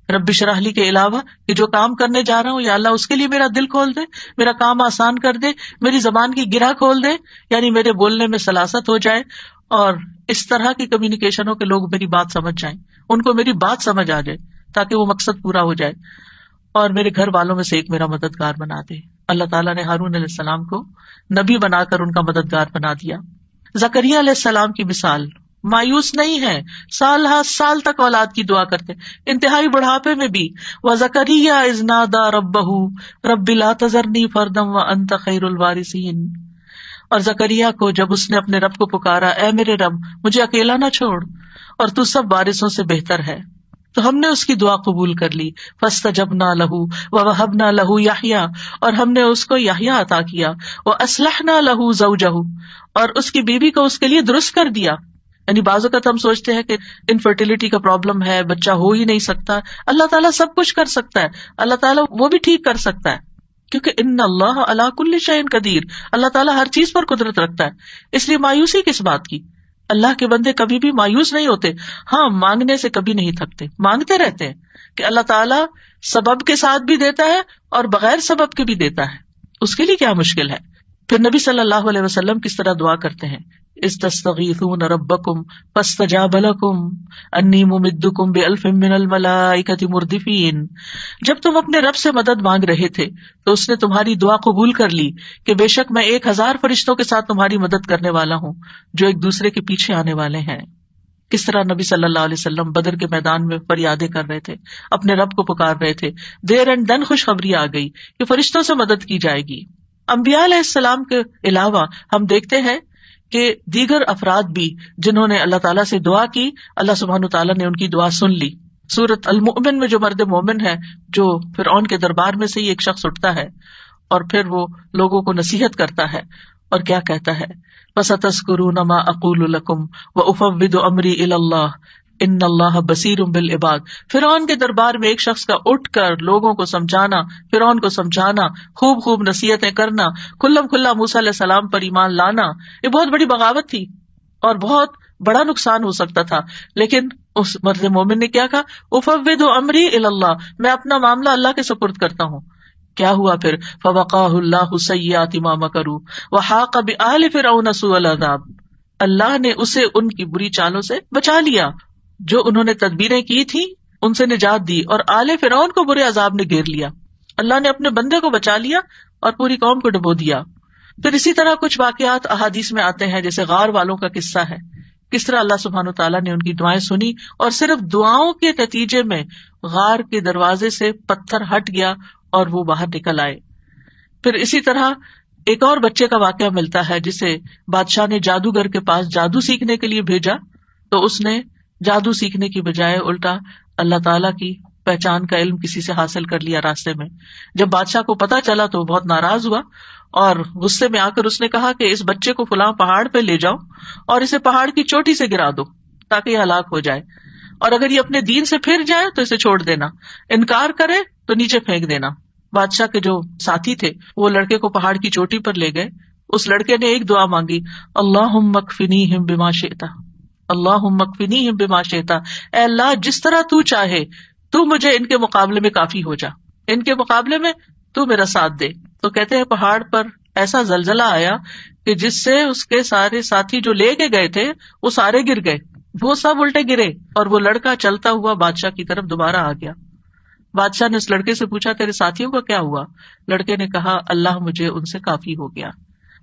رب اشرح لی کے علاوہ کہ جو کام کرنے جا رہا ہوں یا اللہ اس کے لیے میرا دل کھول دے، میرا کام آسان کر دے، میری زبان کی گرہ کھول دے، یعنی میرے بولنے میں سلاست ہو جائے، اور اس طرح کی کمیونیکیشن ہو کہ لوگ میری بات سمجھ جائیں، ان کو میری بات سمجھ آ جائے تاکہ وہ مقصد پورا ہو جائے، اور میرے گھر والوں میں سے ایک میرا مددگار بنا دے۔ اللہ تعالیٰ نے ہارون علیہ السلام کو نبی بنا کر ان کا مددگار بنا دیا۔ زکریا علیہ السلام کی مثال، مایوس نہیں ہے، سال ہر سال تک اولاد کی دعا کرتے، انتہائی بڑھاپے میں بھی۔ وَزَكَرِيَّا إِذْ نَادَىٰ رَبَّهُ رَبِّ لَا تَذَرْنِي فَرْدًا وَأَنتَ خَيْرُ الْوَارِثِينَ، اور زکریا کو جب اس نے اپنے رب کو پکارا، اے میرے رب مجھے اکیلا نہ چھوڑ، اور تو سب وارثوں سے بہتر ہے، تو ہم نے اس کی دعا قبول کر لی۔ فَاسْتَجَبْنَا لَهُ وَوَهَبْنَا لَهُ يَحْيَىٰ، اور ہم نے اس کو یحییٰ عطا کیا، وَأَصْلَحْنَا لَهُ زَوْجَهُ، اور اس کی بیوی کو اس کے لیے درست کر دیا۔ یعنی بعض اوقات ہم سوچتے ہیں کہ انفرٹیلٹی کا پرابلم ہے، بچہ ہو ہی نہیں سکتا، اللہ تعالیٰ سب کچھ کر سکتا ہے، اللہ تعالیٰ وہ بھی ٹھیک کر سکتا ہے، کیونکہ ان اللہ علی کل شیء قدیر، اللہ تعالیٰ ہر چیز پر قدرت رکھتا ہے۔ اس لیے مایوسی کس بات کی؟ اللہ کے بندے کبھی بھی مایوس نہیں ہوتے، ہاں مانگنے سے کبھی نہیں تھکتے، مانگتے رہتے ہیں کہ اللہ تعالیٰ سبب کے ساتھ بھی دیتا ہے اور بغیر سبب کے بھی دیتا ہے، اس کے لیے کیا مشکل ہے۔ پھر نبی صلی اللہ علیہ وسلم کس طرح دعا کرتے ہیں؟ استستغیثون ربکم فاستجاب لکم انی ممدکم بألف من الملائکۃ مردفین، جب تم اپنے رب سے مدد مانگ رہے تھے تو اس نے تمہاری دعا قبول کر لی کہ بے شک میں 1000 فرشتوں کے ساتھ تمہاری مدد کرنے والا ہوں جو ایک دوسرے کے پیچھے آنے والے ہیں۔ کس طرح نبی صلی اللہ علیہ وسلم بدر کے میدان میں فریادیں کر رہے تھے، اپنے رب کو پکار رہے تھے، دیر اینڈ دن خوشخبری آ گئی کہ فرشتوں سے مدد کی جائے گی۔ انبیاء علیہ السلام کے علاوہ ہم دیکھتے ہیں کہ دیگر افراد بھی جنہوں نے اللہ تعالیٰ سے دعا کی، اللہ سبحانہ تعالیٰ نے ان کی دعا سن لی۔ سورۃ المؤمن میں جو مرد مومن ہے، جو فرعون کے دربار میں سے ہی ایک شخص اٹھتا ہے اور پھر وہ لوگوں کو نصیحت کرتا ہے اور کیا کہتا ہے، فَسَتَذْكُرُونَ مَا أَقُولُ لَكُمْ وَأُفَوِّضُ أَمْرِي إِلَى اللَّهِ إِنَّ اللَّهَ بَصِيرٌ بِالْعِبَادِ۔ فرعون کے دربار میں ایک شخص کا اٹھ کر لوگوں کو سمجھانا، فرعون کو سمجھانا، خوب خوب نصیحتیں کرنا، کھلم کھلا موسیٰ علیہ السلام پر ایمان لانا، یہ بہت بڑی بغاوت تھی اور بہت بڑا نقصان ہو سکتا تھا، لیکن اس مرد مومن نے کیا کہا، افوض امری الی اللہ، میں اپنا معاملہ اللہ کے سپرد کرتا ہوں۔ کیا ہوا پھر، فوقاہ اللہ سیئات ما مکروا وحاق بآل فرعون سوء العذاب، اللہ نے اسے ان کی بری چالوں سے بچا لیا، جو انہوں نے تدبیریں کی تھی ان سے نجات دی، اور آل فرعون کو برے عذاب نے گھیر لیا۔ اللہ نے اپنے بندے کو بچا لیا اور پوری قوم کو ڈبو دیا۔ پھر اسی طرح کچھ واقعات احادیث میں آتے ہیں، جیسے غار والوں کا قصہ ہے، کس طرح اللہ سبحانہ تعالیٰ نے ان کی دعائیں سنی اور صرف دعاؤں کے نتیجے میں غار کے دروازے سے پتھر ہٹ گیا اور وہ باہر نکل آئے۔ پھر اسی طرح ایک اور بچے کا واقعہ ملتا ہے جسے بادشاہ نے جادوگر کے پاس جادو سیکھنے کے لیے بھیجا، تو اس نے جادو سیکھنے کی بجائے الٹا اللہ تعالیٰ کی پہچان کا علم کسی سے حاصل کر لیا راستے میں. جب بادشاہ کو پتا چلا تو وہ بہت ناراض ہوا اور غصے میں آ کر اس نے کہا کہ اس بچے کو فلاں پہاڑ پہ لے جاؤ اور اسے پہاڑ کی چوٹی سے گرا دو تاکہ یہ ہلاک ہو جائے, اور اگر یہ اپنے دین سے پھر جائے تو اسے چھوڑ دینا, انکار کرے تو نیچے پھینک دینا. بادشاہ کے جو ساتھی تھے وہ لڑکے کو پہاڑ کی چوٹی پر لے گئے. اس لڑکے نے ایک دعا مانگی, اللہم اکفنیہم بما شئت, اللہم اکفنیہم بما شئت, اے اللہ جس طرح تو چاہے تو مجھے ان کے مقابلے میں کافی ہو جا, ان کے مقابلے میں تو میرا ساتھ دے. تو کہتے ہیں پہاڑ پر ایسا زلزلہ آیا کہ جس سے اس کے سارے ساتھی جو لے کے گئے تھے وہ سارے گر گئے, وہ سب الٹے گرے اور وہ لڑکا چلتا ہوا بادشاہ کی طرف دوبارہ آ گیا. بادشاہ نے اس لڑکے سے پوچھا تیرے ساتھیوں کا کیا ہوا؟ لڑکے نے کہا اللہ مجھے ان سے کافی ہو گیا.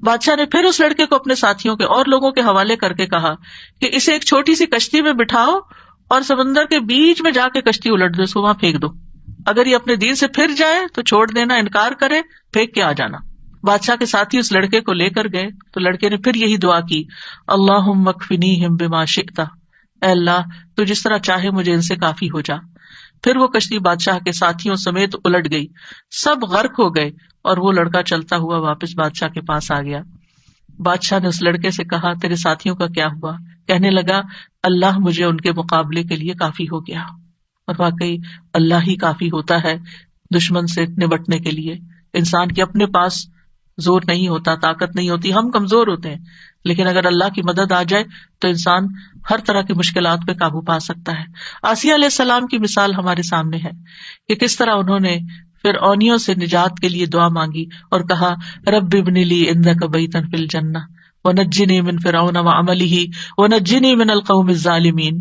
بادشاہ نے پھر اس لڑکے کو اپنے ساتھیوں کے اور لوگوں کے حوالے کر کے کہا کہ اسے ایک چھوٹی سی کشتی میں بٹھاؤ اور سمندر کے بیچ میں جا کے کشتی الٹ دو, اس کو وہاں پھینک دو, اگر یہ اپنے دین سے پھر جائے تو چھوڑ دینا, انکار کرے پھینک کے آ جانا. بادشاہ کے ساتھی اس لڑکے کو لے کر گئے تو لڑکے نے پھر یہی دعا کی, اللہم اکفنیہم بما شئت, اے اللہ تو جس طرح چاہے مجھے ان سے کافی ہو جا. پھر وہ کشتی بادشاہ کے ساتھیوں سمیت الٹ گئی, سب غرق ہو گئے اور وہ لڑکا چلتا ہوا واپس بادشاہ کے پاس آ گیا. بادشاہ نے اس لڑکے سے کہا تیرے ساتھیوں کا کیا ہوا؟ کہنے لگا اللہ مجھے ان کے مقابلے کے لیے کافی ہو گیا. اور واقعی اللہ ہی کافی ہوتا ہے دشمن سے نمٹنے کے لیے. انسان کے اپنے پاس زور نہیں ہوتا, طاقت نہیں ہوتی, ہم کمزور ہوتے ہیں, لیکن اگر اللہ کی مدد آ جائے تو انسان ہر طرح کی مشکلات پہ قابو پا سکتا ہے. آسیہ علیہ السلام کی مثال ہمارے سامنے ہے کہ کس طرح انہوں نے فرعونیوں سے نجات کے لیے دعا مانگی اور کہا رب ابن لی عندک بیتا فی الجنہ ونجنی من فرعون وعملہ ونجنی من القوم الظالمین.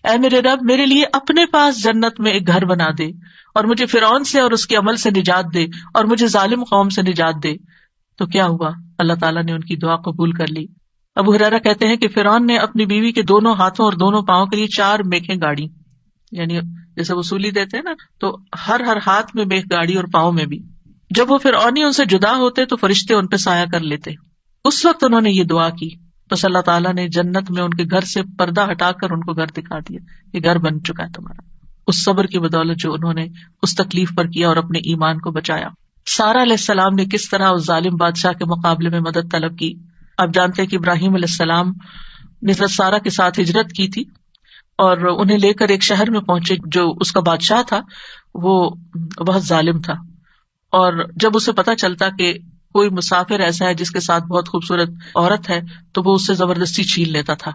اے میرے رب میرے لیے اپنے پاس جنت میں ایک گھر بنا دے اور مجھے فرعون سے اور اس کے عمل سے نجات دے اور مجھے ظالم قوم سے نجات دے. تو کیا ہوا؟ اللہ تعالیٰ نے ان کی دعا قبول کر لی. ابو ہریرہ کہتے ہیں کہ فرعون نے اپنی بیوی کے دونوں ہاتھوں اور دونوں پاؤں کے لیے 4 میخیں گاڑی, یعنی جیسے وصولی دیتے ہیں نا, تو ہر ہاتھ میں میخ گاڑی اور پاؤں میں بھی. جب وہ فرعونی ان سے جدا ہوتے تو فرشتے ان پہ سایہ کر لیتے. اس وقت انہوں نے یہ دعا کی, بس اللہ تعالیٰ نے جنت میں ان کے گھر سے پردہ ہٹا کر ان کو گھر دکھا دیا, یہ گھر بن چکا ہے تمہارا. اس صبر کی بدولت جو انہوں نے اس تکلیف پر کیا اور اپنے ایمان کو بچایا. سارہ علیہ السلام نے کس طرح اس ظالم بادشاہ کے مقابلے میں مدد طلب کی. آپ جانتے ہیں کہ ابراہیم علیہ السلام نے سارہ کے ساتھ ہجرت کی تھی اور انہیں لے کر ایک شہر میں پہنچے. جو اس کا بادشاہ تھا وہ بہت ظالم تھا, اور جب اسے پتا چلتا کہ کوئی مسافر ایسا ہے جس کے ساتھ بہت خوبصورت عورت ہے تو وہ اس سے زبردستی چھین لیتا تھا.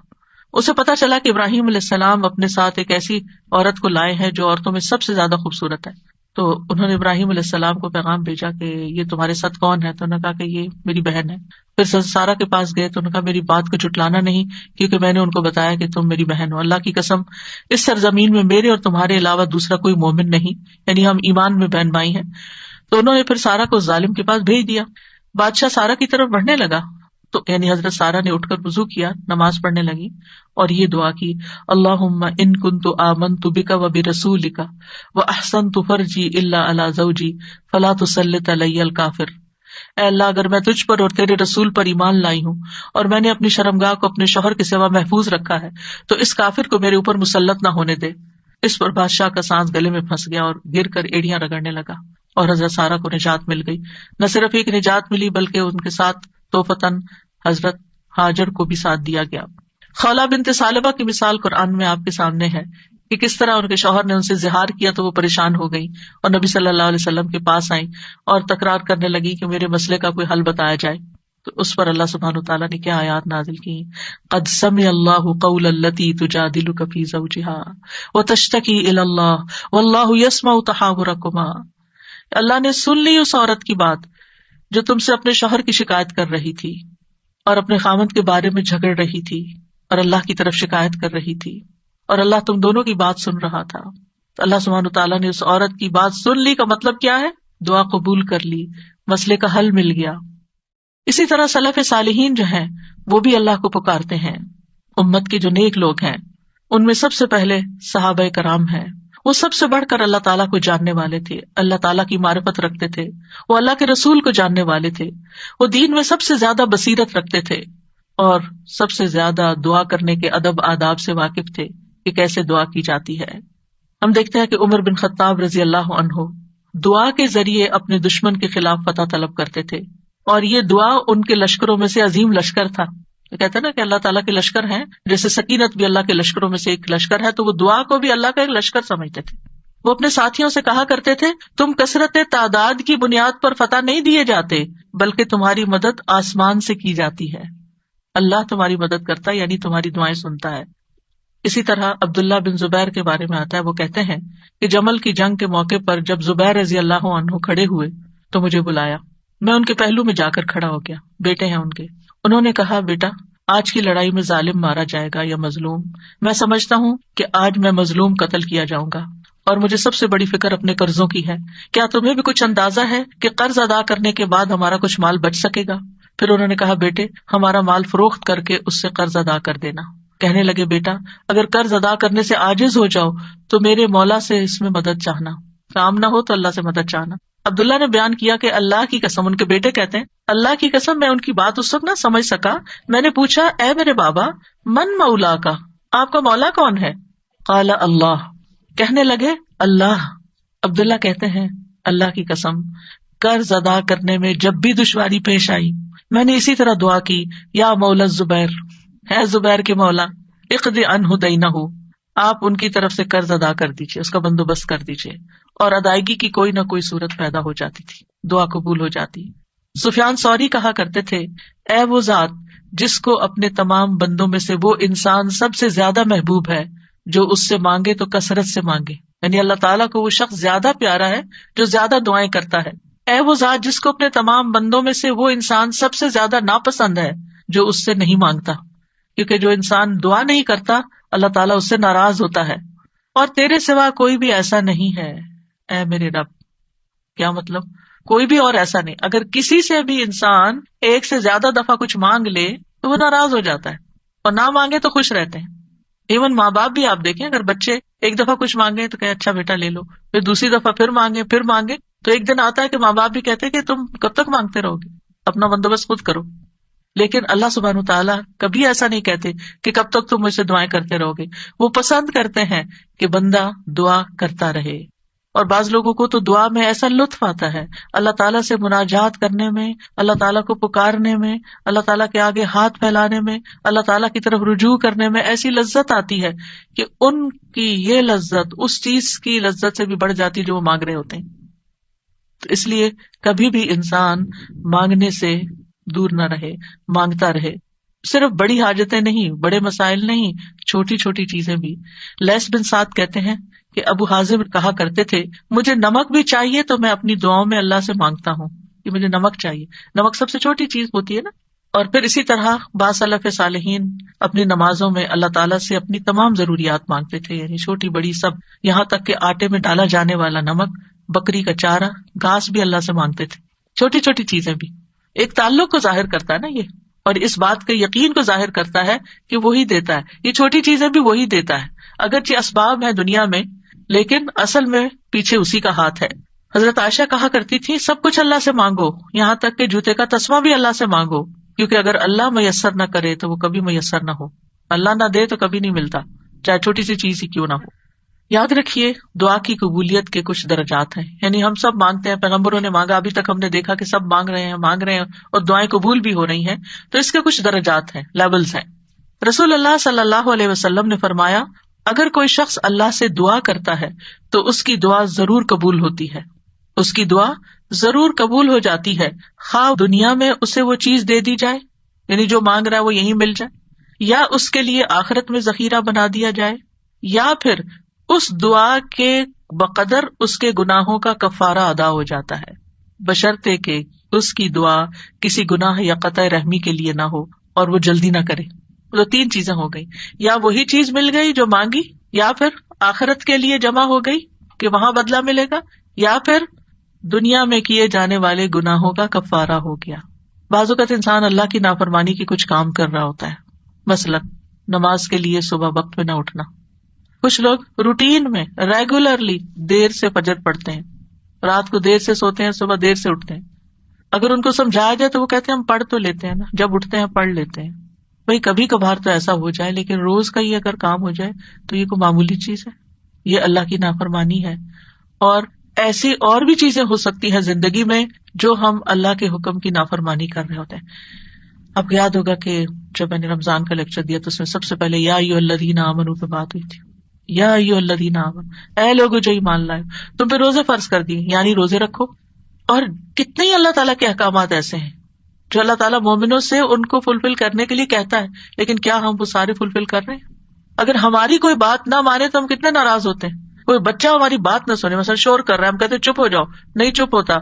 اسے پتا چلا کہ ابراہیم علیہ السلام اپنے ساتھ ایک ایسی عورت کو لائے ہیں جو عورتوں میں سب سے زیادہ خوبصورت ہے. تو انہوں نے ابراہیم علیہ السلام کو پیغام بھیجا کہ یہ تمہارے ساتھ کون ہے؟ تو انہوں نے کہا کہ یہ میری بہن ہے. پھر سارہ کے پاس گئے تو انہوں نے کہا میری بات کو جھٹلانا نہیں, کیونکہ میں نے ان کو بتایا کہ تم میری بہن ہو. اللہ کی قسم اس سرزمین میں میرے اور تمہارے علاوہ دوسرا کوئی مومن نہیں, یعنی ہم ایمان میں بہن بھائی ہیں. تو انہوں نے پھر سارہ کو ظالم کے پاس بھیج دیا. بادشاہ سارہ کی طرف بڑھنے لگا تو یعنی حضرت سارہ نے اٹھ کر وضو کیا, نماز پڑھنے لگی اور یہ دعا کی, اللہم ان کنت آمنت بک وبرسولک واحسنت فرجی الا علی زوجی فلا تسلط علی الکافر. اے اللہ اگر میں تجھ پر اور تیرے رسول پر ایمان لائی ہوں اور میں نے اپنی شرمگاہ کو اپنے شوہر کے سوا محفوظ رکھا ہے تو اس کافر کو میرے اوپر مسلط نہ ہونے دے. اس پر بادشاہ کا سانس گلے میں پھنس گیا اور گر کر ایڑیاں رگڑنے لگا اور حضرت سارہ کو نجات مل گئی. نہ صرف ایک نجات ملی بلکہ ان کے ساتھ توفتاً حضرت ہاجر کو بھی ساتھ دیا گیا. خولہ بنت ثعلبہ کی مثال قرآن میں آپ کے سامنے ہے کہ کس طرح ان کے شوہر نے ان سے زہار کیا تو وہ پریشان ہو گئی اور نبی صلی اللہ علیہ وسلم کے پاس آئیں اور تکرار کرنے لگی کہ میرے مسئلے کا کوئی حل بتایا جائے. تو اس پر اللہ سبحانہ وتعالیٰ نے کیا آیات نازل کی, قد سمع اللہ قول التی تجادلک فی زوجہا وتشتکی الی اللہ واللہ یسمع تحاورکما. اللہ نے سن لی اس عورت کی بات جو تم سے اپنے شوہر کی شکایت کر رہی تھی اور اپنے خامند کے بارے میں جھگڑ رہی تھی اور اللہ کی طرف شکایت کر رہی تھی, اور اللہ تم دونوں کی بات سن رہا تھا. تو اللہ سبحانہ تعالیٰ نے اس عورت کی بات سن لی کا مطلب کیا ہے؟ دعا قبول کر لی, مسئلے کا حل مل گیا. اسی طرح سلف صالحین جو ہیں وہ بھی اللہ کو پکارتے ہیں. امت کے جو نیک لوگ ہیں ان میں سب سے پہلے صحابہ کرام ہیں. وہ سب سے بڑھ کر اللہ تعالیٰ کو جاننے والے تھے, اللہ تعالیٰ کی معرفت رکھتے تھے, وہ اللہ کے رسول کو جاننے والے تھے, وہ دین میں سب سے زیادہ بصیرت رکھتے تھے اور سب سے زیادہ دعا کرنے کے ادب آداب سے واقف تھے. کہ کیسے دعا کی جاتی ہے. ہم دیکھتے ہیں کہ عمر بن خطاب رضی اللہ عنہ دعا کے ذریعے اپنے دشمن کے خلاف فتح طلب کرتے تھے، اور یہ دعا ان کے لشکروں میں سے عظیم لشکر تھا. کہتے ہیں نا کہ اللہ تعالیٰ کے لشکر ہیں، جیسے سکینت بھی اللہ کے لشکروں میں سے ایک لشکر ہے، تو وہ دعا کو بھی اللہ کا ایک لشکر سمجھتے تھے. وہ اپنے ساتھیوں سے کہا کرتے تھے، تم کثرت تعداد کی بنیاد پر فتح نہیں دیے جاتے، بلکہ تمہاری مدد آسمان سے کی جاتی ہے. اللہ تمہاری مدد کرتا ہے، یعنی تمہاری دعائیں سنتا ہے. اسی طرح عبداللہ بن زبیر کے بارے میں آتا ہے، وہ کہتے ہیں کہ جمل کی جنگ کے موقع پر جب زبیر رضی اللہ عنہ کھڑے ہوئے تو مجھے بلایا. میں ان کے پہلو میں جا کر کھڑا ہو گیا. بیٹے ہیں ان کے. انہوں نے کہا، بیٹا آج کی لڑائی میں ظالم مارا جائے گا یا مظلوم؟ میں سمجھتا ہوں کہ آج میں مظلوم قتل کیا جاؤں گا، اور مجھے سب سے بڑی فکر اپنے قرضوں کی ہے. کیا تمہیں بھی کچھ اندازہ ہے کہ قرض ادا کرنے کے بعد ہمارا کچھ مال بچ سکے گا؟ پھر انہوں نے کہا، بیٹے ہمارا مال فروخت کر کے اس سے قرض ادا کر دینا. کہنے لگے، بیٹا اگر قرض ادا کرنے سے عاجز ہو جاؤ تو میرے مولا سے اس میں مدد چاہنا، کام نہ ہو تو اللہ سے مدد چاہنا. عبداللہ نے بیان کیا کہ اللہ کی قسم، ان کے بیٹے کہتے ہیں، اللہ کی قسم میں ان کی بات اس وقت نہ سمجھ سکا. میں نے پوچھا، اے میرے بابا، من مولا کا، آپ کا مولا کون ہے؟ قال اللہ. کہنے لگے، اللہ. عبداللہ کہتے ہیں، اللہ کی قسم قرض ادا کرنے میں جب بھی دشواری پیش آئی میں نے اسی طرح دعا کی، یا مولا زبیر، ہے زبیر کے مولا، اقض عنہ دینہ، آپ ان کی طرف سے قرض ادا کر دیجیے، اس کا بندوبست کر دیجیے. اور ادائیگی کی کوئی نہ کوئی صورت پیدا ہو جاتی تھی، دعا قبول ہو جاتی. سفیان ثوری کہا کرتے تھے، اے وہ ذات جس کو اپنے تمام بندوں میں سے وہ انسان سب سے زیادہ محبوب ہے جو اس سے مانگے تو کثرت سے مانگے، یعنی اللہ تعالیٰ کو وہ شخص زیادہ پیارا ہے جو زیادہ دعائیں کرتا ہے. اے وہ ذات جس کو اپنے تمام بندوں میں سے وہ انسان سب سے زیادہ ناپسند ہے جو اس سے نہیں مانگتا، کیونکہ جو انسان دعا نہیں کرتا اللہ تعالیٰ اس سے ناراض ہوتا ہے. اور تیرے سوا کوئی بھی ایسا نہیں ہے اے میرے رب. کیا مطلب؟ کوئی بھی اور ایسا نہیں. اگر کسی سے بھی انسان ایک سے زیادہ دفعہ کچھ مانگ لے تو وہ ناراض ہو جاتا ہے، اور نہ مانگے تو خوش رہتے ہیں. ایون ماں باپ بھی آپ دیکھیں، اگر بچے ایک دفعہ کچھ مانگے تو کہ اچھا بیٹا لے لو، پھر دوسری دفعہ پھر مانگے تو ایک دن آتا ہے کہ ماں باپ بھی کہتے ہیں کہ تم کب تک مانگتے رہو گے، اپنا بندوبست خود کرو. لیکن اللہ سبحانہ تعالیٰ کبھی ایسا نہیں کہتے کہ کب تک تم مجھ سے دعائیں کرتے رہو گے. وہ پسند کرتے ہیں کہ بندہ دعا کرتا رہے. اور بعض لوگوں کو تو دعا میں ایسا لطف آتا ہے، اللہ تعالیٰ سے مناجات کرنے میں، اللہ تعالیٰ کو پکارنے میں، اللہ تعالیٰ کے آگے ہاتھ پھیلانے میں، اللہ تعالیٰ کی طرف رجوع کرنے میں ایسی لذت آتی ہے کہ ان کی یہ لذت اس چیز کی لذت سے بھی بڑھ جاتی ہے جو وہ مانگ رہے ہوتے ہیں. تو اس لیے کبھی بھی انسان مانگنے سے دور نہ رہے، مانگتا رہے. صرف بڑی حاجتیں نہیں، بڑے مسائل نہیں، چھوٹی چھوٹی چیزیں بھی. لیس بن سعد کہتے ہیں کہ ابو حازم کہا کرتے تھے، مجھے نمک بھی چاہیے تو میں اپنی دعاؤں میں اللہ سے مانگتا ہوں کہ مجھے نمک چاہیے. نمک سب سے چھوٹی چیز ہوتی ہے نا. اور پھر اسی طرح بعض سلف صالحین اپنی نمازوں میں اللہ تعالیٰ سے اپنی تمام ضروریات مانگتے تھے، یعنی چھوٹی بڑی سب، یہاں تک کہ آٹے میں ڈالا جانے والا نمک، بکری کا چارہ، گھاس بھی اللہ سے مانگتے تھے. چھوٹی چھوٹی چیزیں بھی ایک تعلق کو ظاہر کرتا ہے نا یہ، اور اس بات کے یقین کو ظاہر کرتا ہے کہ وہی دیتا ہے. یہ چھوٹی چیزیں بھی وہی دیتا ہے، اگرچہ اسباب ہیں دنیا میں لیکن اصل میں پیچھے اسی کا ہاتھ ہے. حضرت عائشہ کہا کرتی تھی، سب کچھ اللہ سے مانگو، یہاں تک کہ جوتے کا تسمہ بھی اللہ سے مانگو، کیونکہ اگر اللہ میسر نہ کرے تو وہ کبھی میسر نہ ہو، اللہ نہ دے تو کبھی نہیں ملتا، چاہے چھوٹی سی چیز ہی کیوں نہ ہو. یاد رکھیے دعا کی قبولیت کے کچھ درجات ہیں، یعنی ہم سب مانگتے ہیں، پیغمبروں نے مانگا، ابھی تک ہم نے دیکھا کہ سب مانگ رہے ہیں اور دعائیں قبول بھی ہو رہی ہیں. تو اس کے کچھ درجات ہیں، لیولز ہیں. رسول اللہ صلی اللہ علیہ وسلم نے فرمایا، اگر کوئی شخص اللہ سے دعا کرتا ہے تو اس کی دعا ضرور قبول ہوتی ہے، اس کی دعا ضرور قبول ہو جاتی ہے، خواہ دنیا میں اسے وہ چیز دے دی جائے، یعنی جو مانگ رہا ہے وہ یہیں مل جائے، یا اس کے لیے آخرت میں ذخیرہ بنا دیا جائے، یا پھر اس دعا کے بقدر اس کے گناہوں کا کفارہ ادا ہو جاتا ہے، بشرطے کہ اس کی دعا کسی گناہ یا قطع رحمی کے لیے نہ ہو اور وہ جلدی نہ کرے. تو 3 چیزیں ہو گئی، یا وہی چیز مل گئی جو مانگی، یا پھر آخرت کے لیے جمع ہو گئی کہ وہاں بدلہ ملے گا، یا پھر دنیا میں کیے جانے والے گناہوں کا کفارہ ہو گیا. بعض اوقات انسان اللہ کی نافرمانی کی کچھ کام کر رہا ہوتا ہے، مثلا نماز کے لیے صبح وقت پہ نہ اٹھنا. کچھ لوگ روٹین میں ریگولرلی دیر سے فجر پڑھتے ہیں، رات کو دیر سے سوتے ہیں، صبح دیر سے اٹھتے ہیں. اگر ان کو سمجھایا جائے تو وہ کہتے ہیں ہم پڑھ تو لیتے ہیں نا، جب اٹھتے ہیں پڑھ لیتے ہیں. بھائی کبھی کبھار تو ایسا ہو جائے، لیکن روز کا یہ اگر کام ہو جائے تو یہ کوئی معمولی چیز ہے؟ یہ اللہ کی نافرمانی ہے. اور ایسی اور بھی چیزیں ہو سکتی ہیں زندگی میں جو ہم اللہ کے حکم کی نافرمانی کر رہے ہوتے ہیں. اب یاد ہوگا کہ جب میں نے رمضان کا لیکچر دیا تو اس میں سب سے پہلے یا ایھا الذین آمنوا پہ بات ہوئی تھی. یا ایھا الذین آمنوا، اے لوگو جو ایمان لائے، تم پہ روزے فرض کر دیے، یعنی روزے رکھو. اور کتنے ہی اللہ تعالیٰ کے احکامات ایسے ہیں جو اللہ تعالیٰ مومنوں سے ان کو فلفل کرنے کے لیے کہتا ہے، لیکن کیا ہم وہ سارے فلفل کر رہے ہیں؟ اگر ہماری کوئی بات نہ مانے تو ہم کتنے ناراض ہوتے ہیں. کوئی بچہ ہماری بات نہ سنے، مثلا شور کر رہا ہے، ہم کہتے چپ ہو جاؤ، نہیں چپ ہوتا.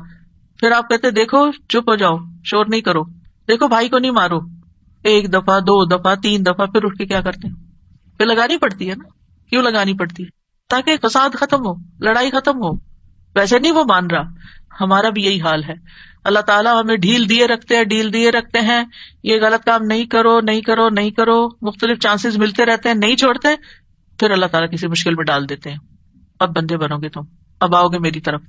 پھر آپ کہتے دیکھو چپ ہو جاؤ، شور نہیں کرو، دیکھو بھائی کو نہیں مارو. ایک دفعہ، دو دفعہ، تین دفعہ، پھر اٹھ کے کیا کرتے ہیں؟ پھر لگانی پڑتی ہے نا. کیوں لگانی پڑتی ہے؟ تاکہ فساد ختم ہو، لڑائی ختم ہو. ویسے نہیں وہ مان رہا. ہمارا بھی یہی حال ہے. اللہ تعالیٰ ہمیں ڈھیل دیے رکھتے ہیں، یہ غلط کام نہیں کرو نہیں کرو نہیں کرو، مختلف چانسز ملتے رہتے ہیں، نہیں چھوڑتے. پھر اللہ تعالیٰ کسی مشکل میں ڈال دیتے ہیں، اب بندے بنو گے تم، اب آؤ گے میری طرف.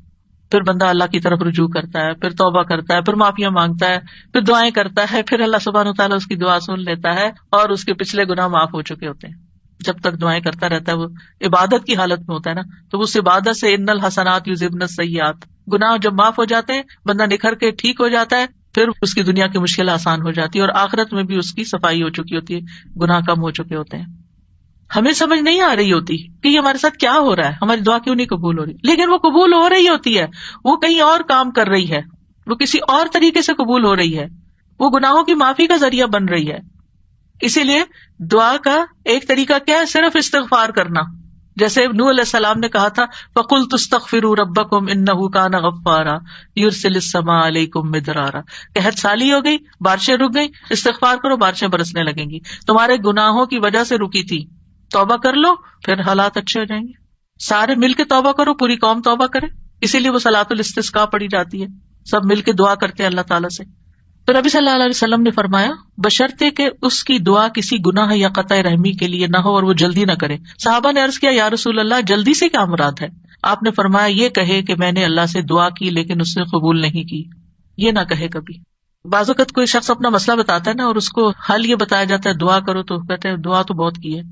پھر بندہ اللہ کی طرف رجوع کرتا ہے، پھر توبہ کرتا ہے، پھر معافیاں مانگتا ہے، پھر دعائیں کرتا ہے، پھر اللہ سبحانہ وتعالیٰ اس کی دعا سن لیتا ہے اور اس کے پچھلے گناہ معاف ہو چکے ہوتے ہیں. جب تک دعائیں کرتا رہتا ہے، وہ عبادت کی حالت میں ہوتا ہے نا، تو اس عبادت سے ان الحسنات یذہبن السیئات، گناہ جب معاف ہو جاتے ہیں، بندہ نکھر کے ٹھیک ہو جاتا ہے، پھر اس کی دنیا کی مشکل آسان ہو جاتی ہے اور آخرت میں بھی اس کی صفائی ہو چکی ہوتی ہے، گناہ کم ہو چکے ہوتے ہیں. ہمیں سمجھ نہیں آ رہی ہوتی کہ یہ ہمارے ساتھ کیا ہو رہا ہے، ہماری دعا کیوں نہیں قبول ہو رہی، لیکن وہ قبول ہو رہی ہوتی ہے. وہ کہیں اور کام کر رہی ہے، وہ کسی اور طریقے سے قبول ہو رہی ہے، وہ گناہوں کی معافی کا ذریعہ بن رہی ہے. اسی لیے دعا کا ایک طریقہ کیا ہے؟ صرف استغفار کرنا. جیسے نوح علیہ السلام نے کہا تھا فَقُلْتُ اسْتَغْفِرُوا رَبَّكُمْ إِنَّهُ كَانَ غَفَّارًا يُرْسِلِ السَّمَاءَ عَلَيْكُمْ مِدْرَارًا. قحط سالی ہو گئی، بارشیں رک گئی، استغفار کرو، بارشیں برسنے لگیں گی. تمہارے گناہوں کی وجہ سے رکی تھی، توبہ کر لو، پھر حالات اچھے ہو جائیں گے. سارے مل کے توبہ کرو، پوری قوم توبہ کرے. اسی لیے وہ صلاۃ الاستسقاء پڑھی جاتی ہے، سب مل کے دعا کرتے ہیں اللہ تعالیٰ سے. تو نبی صلی اللہ علیہ وسلم نے فرمایا بشرطے کہ اس کی دعا کسی گناہ یا قطع رحمی کے لیے نہ ہو اور وہ جلدی نہ کرے. صحابہ نے عرض کیا یا رسول اللہ جلدی سے کیا مراد ہے؟ آپ نے فرمایا یہ کہے کہ میں نے اللہ سے دعا کی لیکن اس نے قبول نہیں کی. یہ نہ کہے کبھی. بعض اوقات کوئی شخص اپنا مسئلہ بتاتا ہے نا اور اس کو حل یہ بتایا جاتا ہے دعا کرو، تو کہتے ہیں دعا تو بہت کی ہے،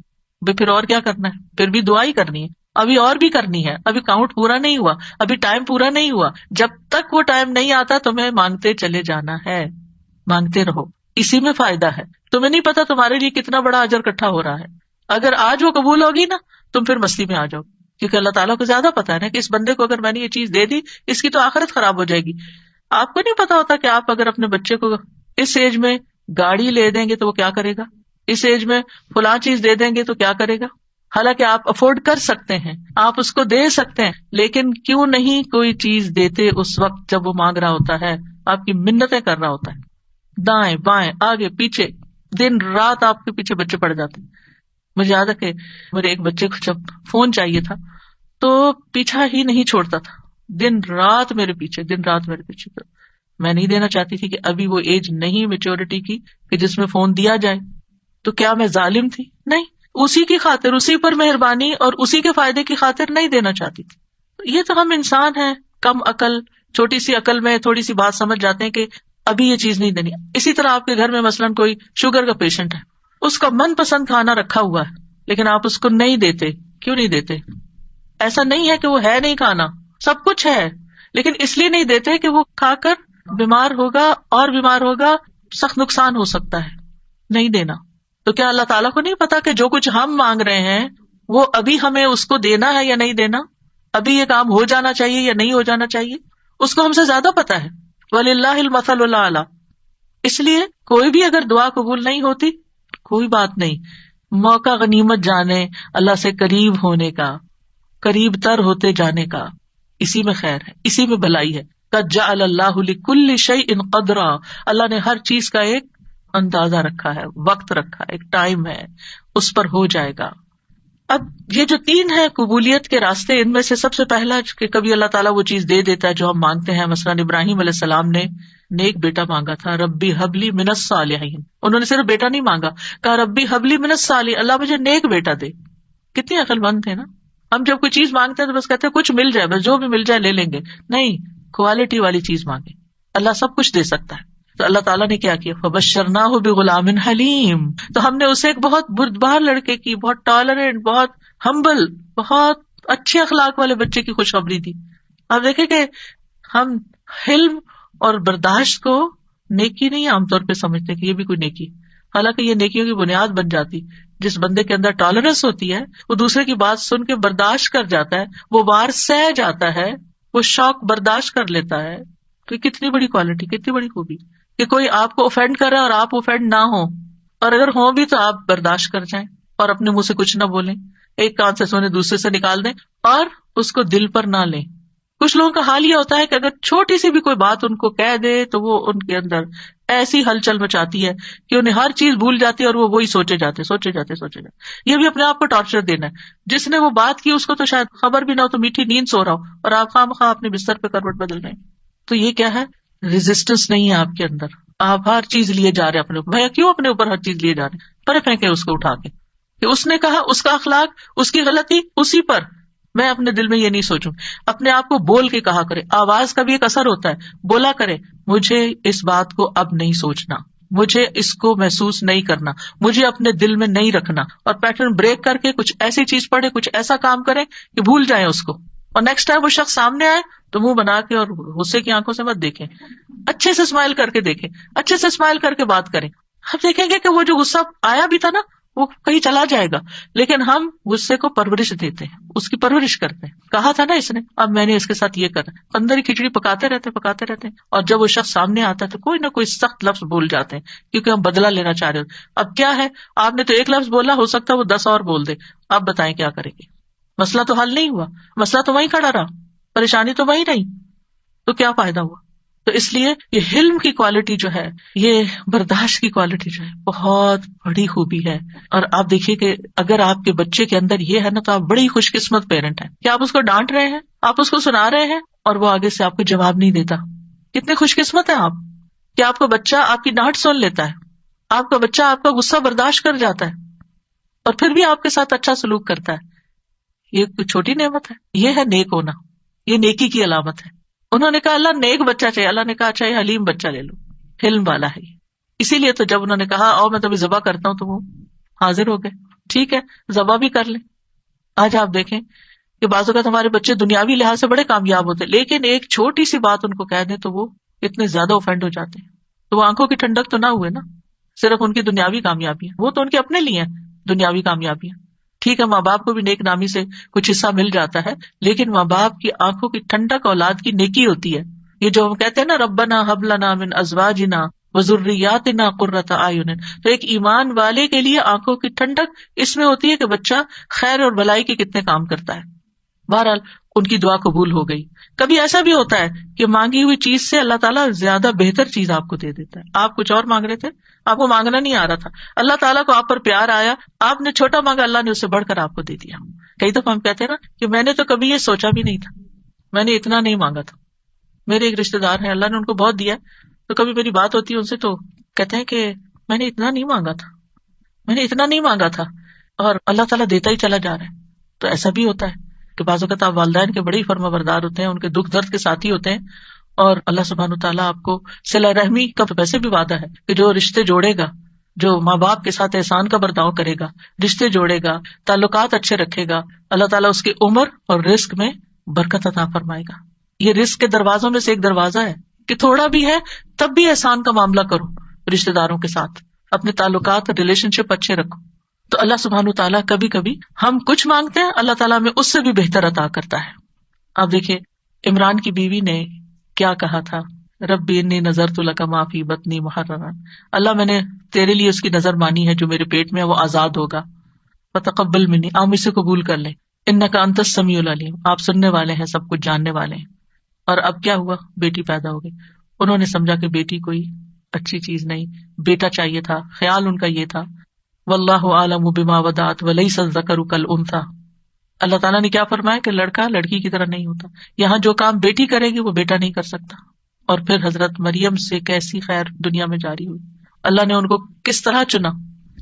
پھر اور کیا کرنا ہے؟ پھر بھی دعا ہی کرنی ہے، ابھی اور بھی کرنی ہے، ابھی کاؤنٹ پورا نہیں ہوا، ابھی ٹائم پورا نہیں ہوا. جب تک وہ ٹائم نہیں آتا تمہیں مانگتے چلے جانا ہے، مانگتے رہو، اسی میں فائدہ ہے. تمہیں نہیں پتا تمہارے لیے کتنا بڑا اجر اکٹھا ہو رہا ہے. اگر آج وہ قبول ہوگی نا، تم پھر مستی میں آ جاؤ، کیونکہ اللہ تعالیٰ کو زیادہ پتا ہے نا کہ اس بندے کو اگر میں نے یہ چیز دے دی اس کی تو آخرت خراب ہو جائے گی. آپ کو نہیں پتا ہوتا کہ آپ اگر اپنے بچے کو اس ایج میں گاڑی لے دیں گے تو وہ کیا کرے گا، اس ایج میں فلاں چیز دے دیں گے تو کیا کرے گا. حالانکہ آپ افورڈ کر سکتے ہیں، آپ اس کو دے سکتے ہیں، لیکن کیوں نہیں کوئی چیز دیتے اس وقت جب وہ مانگ رہا ہوتا ہے، آپ کی منتیں کر رہا ہوتا ہے، دائیں بائیں آگے پیچھے، دن رات آپ کے پیچھے بچے پڑ جاتے ہیں. مجھے یاد ہے کہ میرے ایک بچے کو جب فون چاہیے تھا تو پیچھا ہی نہیں چھوڑتا تھا، دن رات میرے پیچھے. تو میں نہیں دینا چاہتی تھی کہ ابھی وہ ایج نہیں میچورٹی کی کہ جس میں فون دیا جائے. تو کیا میں ظالم تھی؟ نہیں، اسی کی خاطر، اسی پر مہربانی اور اسی کے فائدے کی خاطر نہیں دینا چاہتی تھی. یہ تو ہم انسان ہیں، کم عقل، چھوٹی سی عقل میں تھوڑی سی بات سمجھ جاتے ہیں کہ ابھی یہ چیز نہیں دینی. اسی طرح آپ کے گھر میں مثلاً کوئی شوگر کا پیشنٹ ہے، اس کا من پسند کھانا رکھا ہوا ہے لیکن آپ اس کو نہیں دیتے. کیوں نہیں دیتے؟ ایسا نہیں ہے کہ وہ ہے نہیں کھانا، سب کچھ ہے، لیکن اس لیے نہیں دیتے کہ وہ کھا کر بیمار ہوگا اور بیمار ہوگا، سخت نقصان ہو سکتا ہے. نہیں دینا. تو کیا اللہ تعالیٰ کو نہیں پتا کہ جو کچھ ہم مانگ رہے ہیں وہ ابھی ہمیں اس کو دینا ہے یا نہیں دینا، ابھی یہ کام ہو جانا چاہیے یا نہیں ہو جانا چاہیے؟ اس کو ہم سے زیادہ پتا ہے. وَلِلَّهِ الْمَثَلُ الْأَعْلَىٰ. اس لیے کوئی بھی اگر دعا قبول نہیں ہوتی کوئی بات نہیں، موقع غنیمت جانے اللہ سے قریب ہونے کا، قریب تر ہوتے جانے کا. اسی میں خیر ہے، اسی میں بھلائی ہے. قَدْ جَعَلَ اللَّهُ لِكُلِّ شَيْءٍ قَدْرًا. اللہ نے ہر چیز کا ایک اندازہ رکھا ہے، وقت رکھا ہے، ایک ٹائم ہے، اس پر ہو جائے گا. اب یہ جو تین ہے قبولیت کے راستے، ان میں سے سب سے پہلا کہ کبھی اللہ تعالیٰ وہ چیز دے دیتا ہے جو ہم مانگتے ہیں. مثلاً ابراہیم علیہ السلام نے نیک بیٹا مانگا تھا، ربی حبلی من الصالحین. انہوں نے صرف بیٹا نہیں مانگا، کہا ربی حبلی من الصالحین، اللہ مجھے نیک بیٹا دے. کتنی عقل مند تھے نا. ہم جب کوئی چیز مانگتے ہیں تو بس کہتے ہیں کچھ مل جائے، بس جو بھی مل جائے لے لیں گے. نہیں، کوالٹی والی چیز مانگے، اللہ سب کچھ دے سکتا ہے. تو اللہ تعالیٰ نے کیا کیا، فبشرناہ بغلام حلیم، تو ہم نے اسے ایک بہت بردبار لڑکے کی، بہت ٹالرنٹ، بہت ہمبل، بہت اچھے اخلاق والے بچے کی خوشخبری دی. آپ دیکھیں کہ ہم حلم اور برداشت کو نیکی نہیں عام طور پہ سمجھتے کہ یہ بھی کوئی نیکی، حالانکہ یہ نیکیوں کی بنیاد بن جاتی. جس بندے کے اندر ٹالرنس ہوتی ہے، وہ دوسرے کی بات سن کے برداشت کر جاتا ہے، وہ وار سہ جاتا ہے، وہ شوق برداشت کر لیتا ہے. تو کتنی بڑی کوالٹی، کتنی بڑی خوبی کہ کوئی آپ کو اوفینڈ کر رہا ہے اور آپ اوفینڈ نہ ہو، اور اگر ہوں بھی تو آپ برداشت کر جائیں اور اپنے منہ سے کچھ نہ بولیں، ایک کان سے سونے دوسرے سے نکال دیں اور اس کو دل پر نہ لیں. کچھ لوگوں کا حال یہ ہوتا ہے کہ اگر چھوٹی سی بھی کوئی بات ان کو کہہ دے تو وہ ان کے اندر ایسی ہلچل مچاتی ہے کہ انہیں ہر چیز بھول جاتی ہے اور وہ وہی سوچے جاتے. یہ بھی اپنے آپ کو ٹارچر دینا ہے. جس نے وہ بات کی اس کو تو شاید خبر بھی نہ ہو تو میٹھی نیند سو رہا ہو اور آپ خواہ اپنے بستر پہ کروٹ بدل رہے ہیں. تو یہ کیا ہے؟ ریزسٹنس نہیں ہے آپ کے اندر. آپ ہر چیز لیے جا رہے ہیں اپنے اوپر. بھیا کیوں اپنے اوپر ہر چیز لیے جا رہے ہیں؟ پرے پھینکے اس کو اٹھا کے کہ اس نے کہا، اس کا اخلاق، اس کی غلطی اسی پر. میں اپنے دل میں یہ نہیں سوچوں. اپنے آپ کو بول کے کہا کرے. آواز کا بھی ایک اثر ہوتا ہے. بولا کرے مجھے اس بات کو اب نہیں سوچنا، مجھے اس کو محسوس نہیں کرنا، مجھے اپنے دل میں نہیں رکھنا، اور پیٹرن بریک کر کے کچھ ایسی چیز پڑھے، کچھ ایسا کام کرے کہ بھول جائیں اس کو. اور نیکسٹ ٹائم وہ شخص سامنے آئے تو منہ بنا کے اور غصے کی آنکھوں سے مت دیکھیں، اچھے سے اسمائل کر کے دیکھیں، اچھے سے اسمائل کر کے بات کریں. آپ دیکھیں گے کہ وہ جو غصہ آیا بھی تھا نا وہ کہیں چلا جائے گا، لیکن ہم غصے کو پرورش دیتے ہیں، اس کی پرورش کرتے ہیں. کہا تھا نا اس نے، اب میں نے اس کے ساتھ یہ کرا، اندر ہی کھچڑی پکاتے رہتے ہیں، اور جب وہ شخص سامنے آتا ہے تو کوئی نہ کوئی سخت لفظ بول جاتے ہیں کیونکہ ہم بدلہ لینا چاہ رہے ہوتے. اب کیا ہے، آپ نے تو ایک لفظ بولا، ہو سکتا ہے وہ 10 اور بول دے. آپ بتائیں کیا کریں گے؟ مسئلہ تو حل نہیں ہوا، مسئلہ تو وہیں کھڑا رہا، پریشانی تو وہیں رہی، تو کیا فائدہ ہوا؟ تو اس لیے یہ حلم کی کوالٹی جو ہے، یہ برداشت کی کوالٹی جو ہے، بہت بڑی خوبی ہے. اور آپ دیکھیے کہ اگر آپ کے بچے کے اندر یہ ہے نا تو آپ بڑی خوش قسمت پیرنٹ ہیں کہ آپ اس کو ڈانٹ رہے ہیں، آپ اس کو سنا رہے ہیں اور وہ آگے سے آپ کو جواب نہیں دیتا. کتنے خوش قسمت ہیں آپ کہ آپ کا بچہ آپ کی ڈانٹ سن لیتا ہے، آپ کا بچہ آپ کا غصہ برداشت کر جاتا ہے اور پھر بھی آپ کے ساتھ اچھا سلوک کرتا ہے. یہ کوئی چھوٹی نعمت ہے، یہ ہے نیک ہونا، یہ نیکی کی علامت ہے. انہوں نے کہا اللہ نیک بچہ چاہیے، اللہ نے کہا اچھا یہ حلیم بچہ لے لو، حلم والا ہے. اسی لیے تو جب انہوں نے کہا اور میں تو ذبح کرتا ہوں تو وہ حاضر ہو گئے. ٹھیک ہے ذبح بھی کر لیں. آج آپ دیکھیں کہ بعض اوقات ہمارے بچے دنیاوی لحاظ سے بڑے کامیاب ہوتے ہیں، لیکن ایک چھوٹی سی بات ان کو کہہ دیں تو وہ اتنے زیادہ اوفینڈ ہو جاتے ہیں. تو وہ آنکھوں کی ٹھنڈک تو نہ ہوئے نا، صرف ان کی دنیاوی کامیابی ہے، وہ تو ان کے اپنے لیے ہیں دنیاوی کامیابی. ٹھیک ہے ماں باپ کو بھی نیک نامی سے کچھ حصہ مل جاتا ہے، لیکن ماں باپ کی آنکھوں کی ٹھنڈک اولاد کی نیکی ہوتی ہے. یہ جو ہم کہتے ہیں نا ربنا ہب لنا من ازواجنا وذریاتنا قرۃ اعین، تو ایک ایمان والے کے لیے آنکھوں کی ٹھنڈک اس میں ہوتی ہے کہ بچہ خیر اور بھلائی کے کتنے کام کرتا ہے. بہرحال ان کی دعا قبول ہو گئی. کبھی ایسا بھی ہوتا ہے کہ مانگی ہوئی چیز سے اللہ تعالیٰ زیادہ بہتر چیز آپ کو دے دیتا ہے. آپ کچھ اور مانگ رہے تھے، آپ کو مانگنا نہیں آ رہا تھا، اللہ تعالیٰ کو آپ پر پیار آیا، آپ نے چھوٹا مانگا، اللہ نے اس سے بڑھ کر آپ کو دے دیا. کئی دفعہ ہم کہتے ہیں نا کہ میں نے تو کبھی یہ سوچا بھی نہیں تھا، میں نے اتنا نہیں مانگا تھا. میرے ایک رشتے دار ہیں، اللہ نے ان کو بہت دیا، تو کبھی میری بات ہوتی ہے ان سے تو کہتے ہیں کہ میں نے اتنا نہیں مانگا تھا، میں نے اتنا نہیں مانگا تھا، اور اللہ تعالیٰ دیتا ہی چلا جا رہا ہے. تو ایسا بھی ہوتا ہے کہ بعض اوقات آپ والدین کے بڑے ہی فرما بردار ہوتے ہیں، ان کے دکھ درد کے ساتھی ہوتے ہیں، اور اللہ سبحانہ تعالیٰ آپ کو صلہ رحمی کا ویسے بھی وعدہ ہے کہ جو رشتے جوڑے گا، جو ماں باپ کے ساتھ احسان کا برتاؤ کرے گا، رشتے جوڑے گا، تعلقات اچھے رکھے گا، اللہ تعالیٰ اس کی عمر اور رزق میں برکت عطا فرمائے گا. یہ رزق کے دروازوں میں سے ایک دروازہ ہے کہ تھوڑا بھی ہے تب بھی احسان کا معاملہ کرو، رشتے داروں کے ساتھ اپنے تعلقات اور ریلیشن شپ اچھے رکھو. تو اللہ سبحانہ تعالیٰ کبھی کبھی ہم کچھ مانگتے ہیں، اللہ تعالیٰ میں اس سے بھی بہتر عطا کرتا ہے. آپ دیکھیں عمران کی بیوی نے کیا کہا تھا، ربی انی نذرت لک ما فی بطنی محررا، اللہ میں نے تیرے لیے اس کی نظر مانی ہے جو میرے پیٹ میں ہے وہ آزاد ہوگا، فتقبل منی، آپ مجھ سے قبول کر لیں، انک انت السمیع العلیم، آپ سننے والے ہیں، سب کچھ جاننے والے ہیں. اور اب کیا ہوا، بیٹی پیدا ہو گئی. انہوں نے سمجھا کہ بیٹی کوئی اچھی چیز نہیں، بیٹا چاہیے تھا، خیال ان کا یہ تھا. واللہ اعلم بما وضعت ولیس الذکر کالانثی، اللہ تعالیٰ نے کیا فرمایا کہ لڑکا لڑکی کی طرح نہیں ہوتا. یہاں جو کام بیٹی کرے گی وہ بیٹا نہیں کر سکتا. اور پھر حضرت مریم سے کیسی خیر دنیا میں جاری ہوئی، اللہ نے ان کو کس طرح چنا،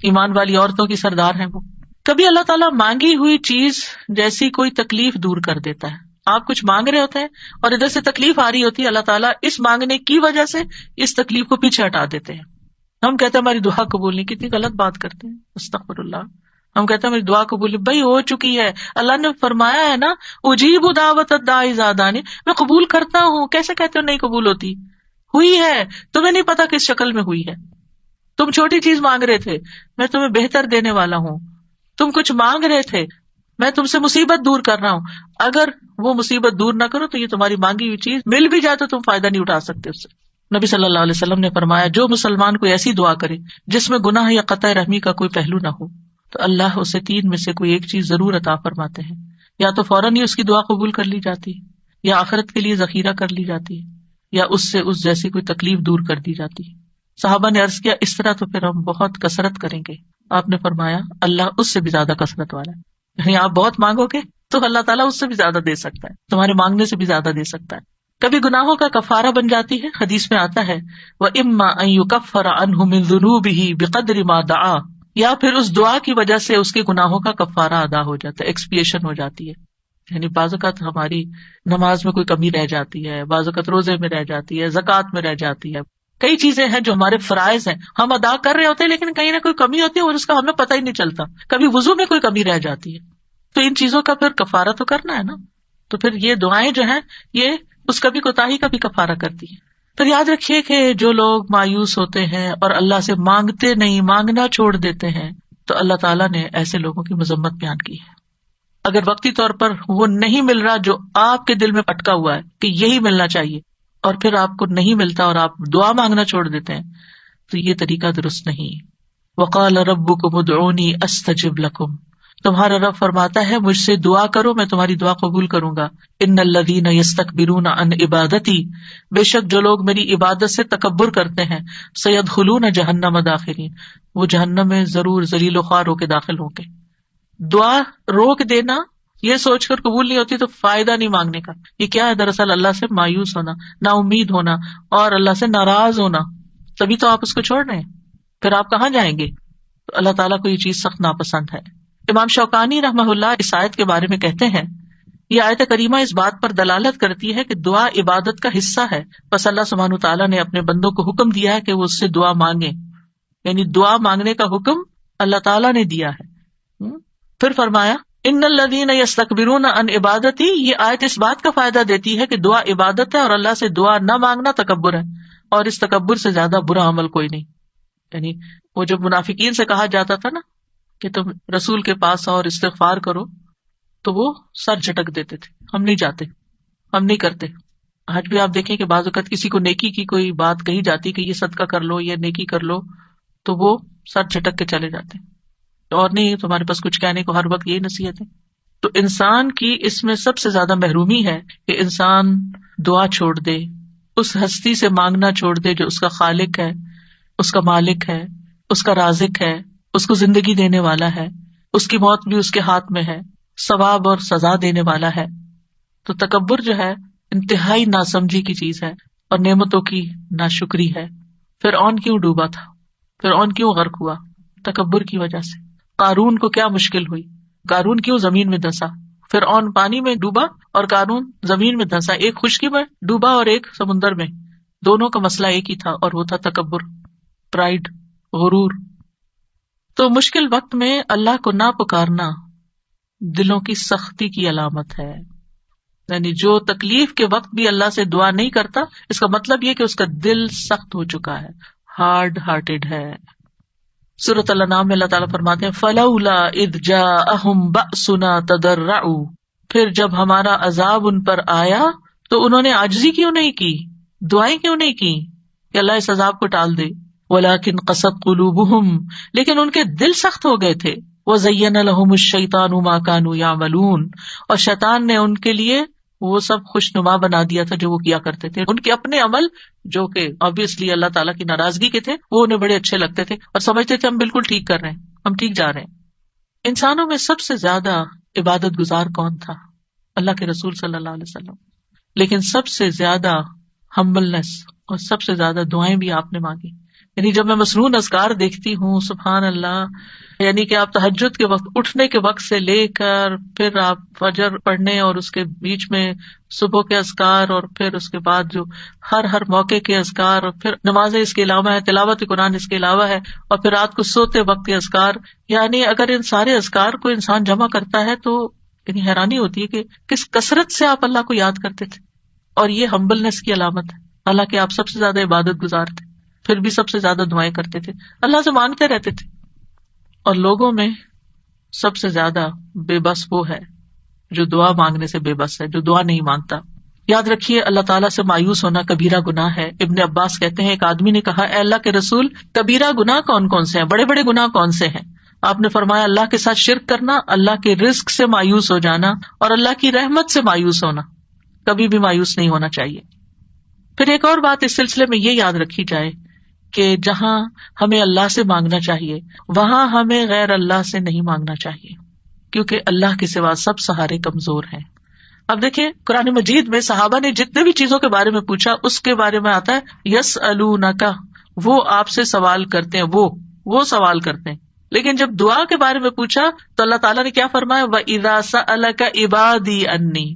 ایمان والی عورتوں کی سردار ہیں وہ. کبھی اللہ تعالیٰ مانگی ہوئی چیز جیسی کوئی تکلیف دور کر دیتا ہے. آپ کچھ مانگ رہے ہوتے ہیں اور ادھر سے تکلیف آ رہی ہوتی ہے، اللہ تعالیٰ اس مانگنے کی وجہ سے اس تکلیف کو پیچھے ہٹا دیتے ہیں. ہم کہتے ہیں ہماری دعا قبول نہیں، کتنی غلط بات کرتے ہیں، استغفر اللہ. ہم کہتے ہیں میری دعا قبول نہیں، بھائی ہو چکی ہے، اللہ نے فرمایا ہے نا اجیب دعوت الداعی اذا دعانی، میں قبول کرتا ہوں. کیسے کہتے ہو نہیں قبول ہوتی؟ ہوئی ہے، تمہیں نہیں پتا کس شکل میں ہوئی ہے. تم چھوٹی چیز مانگ رہے تھے، میں تمہیں بہتر دینے والا ہوں. تم کچھ مانگ رہے تھے، میں تم سے مصیبت دور کر رہا ہوں. اگر وہ مصیبت دور نہ کرو تو یہ تمہاری مانگی ہوئی چیز مل بھی جائے تو تم فائدہ نہیں اٹھا سکتے اس سے. نبی صلی اللہ علیہ وسلم نے فرمایا جو مسلمان کوئی ایسی دعا کرے جس میں گناہ یا قطع رحمی کا کوئی پہلو نہ ہو تو اللہ اسے 3 میں سے کوئی ایک چیز ضرور عطا فرماتے ہیں. یا تو فوراً ہی اس کی دعا قبول کر لی جاتی ہے، یا آخرت کے لیے ذخیرہ کر لی جاتی ہے، یا اس سے اس جیسی کوئی تکلیف دور کر دی جاتی ہے. صحابہ نے عرض کیا اس طرح تو پھر ہم بہت کثرت کریں گے. آپ نے فرمایا اللہ اس سے بھی زیادہ کثرت والا ہے، یعنی آپ بہت مانگو گے تو اللہ تعالیٰ اس سے بھی زیادہ دے سکتا ہے، تمہارے مانگنے سے بھی زیادہ دے سکتا ہے. کبھی گناہوں کا کفارہ بن جاتی ہے، حدیث میں آتا ہے وَإِمَّا أَن يُكَفَّرَ عَنْهُ مِن ذُنُوبِهِ بِقَدْرِ مَا دَعَا، یا پھر اس دعا کی وجہ سے اس کے گناہوں کا کفارہ ادا ہو جاتا ہے، ایکسپیشن ہو جاتی ہے. یعنی بعض اوقات ہماری نماز میں کوئی کمی رہ جاتی ہے، بعض اوقات روزے میں رہ جاتی ہے، زکوٰۃ میں رہ جاتی ہے، کئی چیزیں ہیں جو ہمارے فرائض ہیں ہم ادا کر رہے ہوتے ہیں لیکن کہیں نہ کوئی کمی ہوتی ہے اور اس کا ہمیں پتہ ہی نہیں چلتا. کبھی وضو میں کوئی کمی رہ جاتی ہے تو ان چیزوں کا پھر کفارہ تو کرنا ہے نا. تو پھر یہ دعائیں جو ہیں یہ اس کبھی کوتاہی کا بھی کفارہ کرتی ہے. پھر یاد رکھیے کہ جو لوگ مایوس ہوتے ہیں اور اللہ سے مانگتے نہیں، مانگنا چھوڑ دیتے ہیں، تو اللہ تعالیٰ نے ایسے لوگوں کی مذمت بیان کی ہے. اگر وقتی طور پر وہ نہیں مل رہا جو آپ کے دل میں اٹکا ہوا ہے کہ یہی ملنا چاہیے، اور پھر آپ کو نہیں ملتا اور آپ دعا مانگنا چھوڑ دیتے ہیں، تو یہ طریقہ درست نہیں. وقال ربکم ادعونی استجب لکم، تمہارا رب فرماتا ہے مجھ سے دعا کرو میں تمہاری دعا قبول کروں گا. ان الذین یستکبرون عن عبادتی، بے شک جو لوگ میری عبادت سے تکبر کرتے ہیں، سیدخلون جہنم داخرین، وہ جہنم میں ضرور ذلیل و خوار ہو کے داخل ہوں گے. دعا روک دینا یہ سوچ کر قبول نہیں ہوتی تو فائدہ نہیں مانگنے کا. یہ کیا ہے؟ دراصل اللہ سے مایوس ہونا، نا امید ہونا اور اللہ سے ناراض ہونا. تبھی تو آپ اس کو چھوڑ رہے ہیں، پھر آپ کہاں جائیں گے؟ تو اللہ تعالیٰ کو یہ چیز سخت ناپسند ہے. امام شوکانی رحمہ اللہ اس آیت کے بارے میں کہتے ہیں یہ آیت کریمہ اس بات پر دلالت کرتی ہے کہ دعا عبادت کا حصہ ہے، بس اللہ سبحانہ تعالیٰ نے اپنے بندوں کو حکم دیا ہے کہ وہ اس سے دعا مانگیں، یعنی دعا مانگنے کا حکم اللہ تعالیٰ نے دیا ہے. پھر فرمایا ان الذین یستکبرون عن عبادتی، یہ آیت اس بات کا فائدہ دیتی ہے کہ دعا عبادت ہے اور اللہ سے دعا نہ مانگنا تکبر ہے، اور اس تکبر سے زیادہ برا عمل کوئی نہیں. یعنی وہ جب منافقین سے کہا جاتا تھا نا کہ تم رسول کے پاس اور استغفار کرو تو وہ سر جھٹک دیتے تھے، ہم نہیں جاتے، ہم نہیں کرتے. آج بھی آپ دیکھیں کہ بعض اوقات کسی کو نیکی کی کوئی بات کہی جاتی کہ یہ صدقہ کر لو، یہ نیکی کر لو، تو وہ سر جھٹک کے چلے جاتے اور نہیں تمہارے پاس کچھ کہنے کو، ہر وقت یہی نصیحت ہے. تو انسان کی اس میں سب سے زیادہ محرومی ہے کہ انسان دعا چھوڑ دے، اس ہستی سے مانگنا چھوڑ دے جو اس کا خالق ہے، اس کا مالک ہے، اس کا رازق ہے، اس کو زندگی دینے والا ہے، اس کی موت بھی اس کے ہاتھ میں ہے، ثواب اور سزا دینے والا ہے. تو تکبر جو ہے انتہائی ناسمجھی کی چیز ہے اور نعمتوں کی ناشکری ہے. فرعون کیوں ڈوبا تھا؟ فرعون کیوں غرق ہوا؟ تکبر کی وجہ سے. قارون کو کیا مشکل ہوئی؟ قارون کیوں زمین میں دھنسا؟ فرعون پانی میں ڈوبا اور قارون زمین میں دھنسا، ایک خشکی میں ڈوبا اور ایک سمندر میں. دونوں کا مسئلہ ایک ہی تھا اور وہ تھا تکبر، پرائڈ، غرور. تو مشکل وقت میں اللہ کو نہ پکارنا دلوں کی سختی کی علامت ہے. یعنی جو تکلیف کے وقت بھی اللہ سے دعا نہیں کرتا، اس کا مطلب یہ کہ اس کا دل سخت ہو چکا ہے، ہارڈ ہارٹیڈ ہے. سورۃ الانعام میں اللہ تعالیٰ فرماتے ہیں فَلَوْلَا إِذْ جَاءَهُمْ بَأْسُنَا تَضَرَّعُوا، پھر جب ہمارا عذاب ان پر آیا تو انہوں نے عاجزی کیوں نہیں کی، دعائیں کیوں نہیں کی کہ اللہ اس عذاب کو ٹال دے. وَلَكِنْ قَسَتْ قُلُوبُهُمْ، لیکن ان کے دل سخت ہو گئے تھے. وَزَيَّنَ لَهُمُ الشَّيْطَانُ مَا كَانُوا يَعْمَلُونَ، اور شیطان نے ان کے لیے وہ سب خوشنما بنا دیا تھا جو وہ کیا کرتے تھے. ان کے اپنے عمل جو کہ obviously اللہ تعالیٰ کی ناراضگی کے تھے وہ انہیں بڑے اچھے لگتے تھے اور سمجھتے تھے ہم بالکل ٹھیک کر رہے ہیں، ہم ٹھیک جا رہے ہیں. انسانوں میں سب سے زیادہ عبادت گزار کون تھا؟ اللہ کے رسول صلی اللہ علیہ وسلم. لیکن سب سے زیادہ ہمبلنس اور سب سے زیادہ دعائیں بھی آپ نے مانگی. یعنی جب میں مسنون اذکار دیکھتی ہوں، سبحان اللہ، یعنی کہ آپ تہجد کے وقت اٹھنے کے وقت سے لے کر پھر آپ فجر پڑھنے اور اس کے بیچ میں صبح کے اذکار اور پھر اس کے بعد جو ہر موقع کے اذکار اور پھر نمازیں اس کے علاوہ ہے، تلاوت قرآن اس کے علاوہ ہے، اور پھر رات کو سوتے وقت کے اذکار، یعنی اگر ان سارے اذکار کو انسان جمع کرتا ہے تو یعنی حیرانی ہوتی ہے کہ کس کثرت سے آپ اللہ کو یاد کرتے تھے. اور یہ ہمبلنس کی علامت ہے، حالانکہ آپ سب سے زیادہ عبادت گزار تھے، پھر بھی سب سے زیادہ دعائیں کرتے تھے، اللہ سے مانگتے رہتے تھے. اور لوگوں میں سب سے زیادہ بے بس وہ ہے جو دعا مانگنے سے بے بس ہے، جو دعا نہیں مانگتا. یاد رکھیے اللہ تعالیٰ سے مایوس ہونا کبیرہ گناہ ہے. ابن عباس کہتے ہیں ایک آدمی نے کہا، اے اللہ کے رسول، کبیرہ گناہ کون کون سے ہیں، بڑے بڑے گناہ کون سے ہیں؟ آپ نے فرمایا اللہ کے ساتھ شرک کرنا، اللہ کے رزق سے مایوس ہو جانا اور اللہ کی رحمت سے مایوس ہونا. کبھی بھی مایوس نہیں ہونا چاہیے. پھر ایک اور بات اس سلسلے میں یہ یاد رکھی جائے کہ جہاں ہمیں اللہ سے مانگنا چاہیے وہاں ہمیں غیر اللہ سے نہیں مانگنا چاہیے، کیونکہ اللہ کے سوا سب سہارے کمزور ہیں. اب دیکھیں قرآن مجید میں صحابہ نے جتنے بھی چیزوں کے بارے میں پوچھا اس کے بارے میں آتا ہے یسألونک، وہ آپ سے سوال کرتے ہیں، وہ سوال کرتے ہیں. لیکن جب دعا کے بارے میں پوچھا تو اللہ تعالیٰ نے کیا فرمایا، وَإِذَا سَأَلَكَ عِبَادِي عَنِّي،